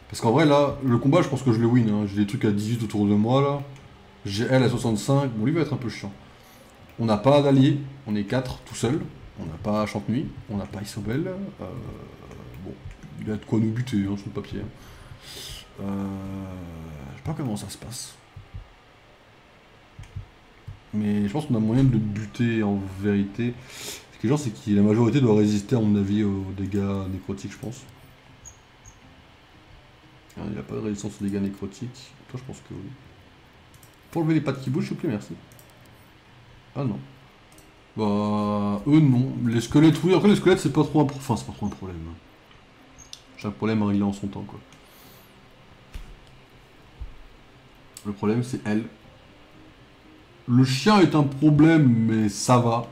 Parce qu'en vrai, là, le combat, je pense que je le win. Hein. J'ai des trucs à 18 autour de moi, là. J'ai elle à 65. Bon, lui va être un peu chiant. On n'a pas d'alliés, on est 4 tout seul. On n'a pas Chante-Nuit, on n'a pas Isobel. Bon, il a de quoi nous buter hein, sur le papier. Je sais pas comment ça se passe. Mais je pense qu'on a moyen de le buter en vérité. Ce qui est genre, c'est que la majorité doit résister à mon avis aux dégâts nécrotiques, je pense. Ah, il n'a pas de résistance aux dégâts nécrotiques. Toi, je pense que oui. Pour lever les pattes qui bougent, s'il vous plaît, merci. Ah non. Bah, eux non. Les squelettes, oui. Après, les squelettes, c'est pas trop un problème. Enfin, c'est pas trop un problème. Chaque problème arrive en son temps, quoi. Le problème, c'est elle. Le chien est un problème, mais ça va.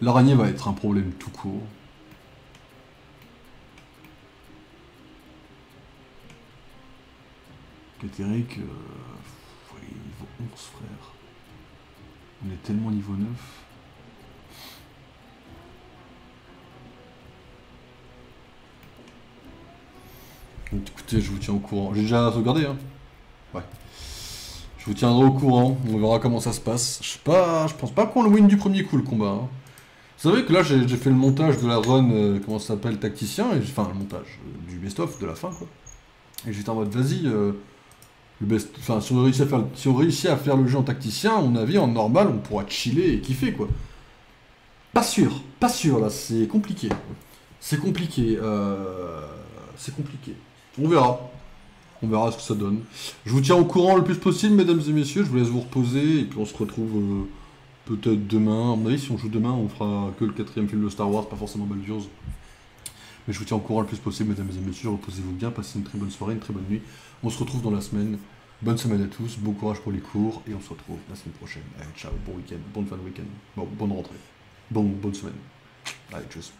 L'araignée va être un problème tout court. Catéric, ouais, niveau 11, frère. On est tellement niveau 9. Écoutez, je vous tiens au courant. J'ai déjà sauvegardé, hein. Ouais. Je vous tiendrai au courant, on verra comment ça se passe. Je pense pas qu'on le win du premier coup, le combat. Hein. Vous savez que là, j'ai fait le montage de la run, comment ça s'appelle, tacticien, enfin, le montage du best-of de la fin, quoi. Et j'étais en mode, vas-y, le best... Enfin, si on réussit à faire le jeu en tacticien, à mon avis, en normal, on pourra chiller et kiffer, quoi. Pas sûr, là, c'est compliqué. C'est compliqué, On verra. On verra ce que ça donne. Je vous tiens au courant le plus possible, mesdames et messieurs. Je vous laisse vous reposer. Et puis on se retrouve peut-être demain. À mon avis, si on joue demain, on fera que le 4e film de Star Wars, pas forcément Baldur's. Mais je vous tiens au courant le plus possible, mesdames et messieurs. Reposez-vous bien, passez une très bonne soirée, une très bonne nuit. On se retrouve dans la semaine. Bonne semaine à tous, bon courage pour les cours. Et on se retrouve la semaine prochaine. Allez, ciao, bon week-end, bonne fin de week-end. Bon, bonne rentrée. Bonne semaine. Allez, tchuss.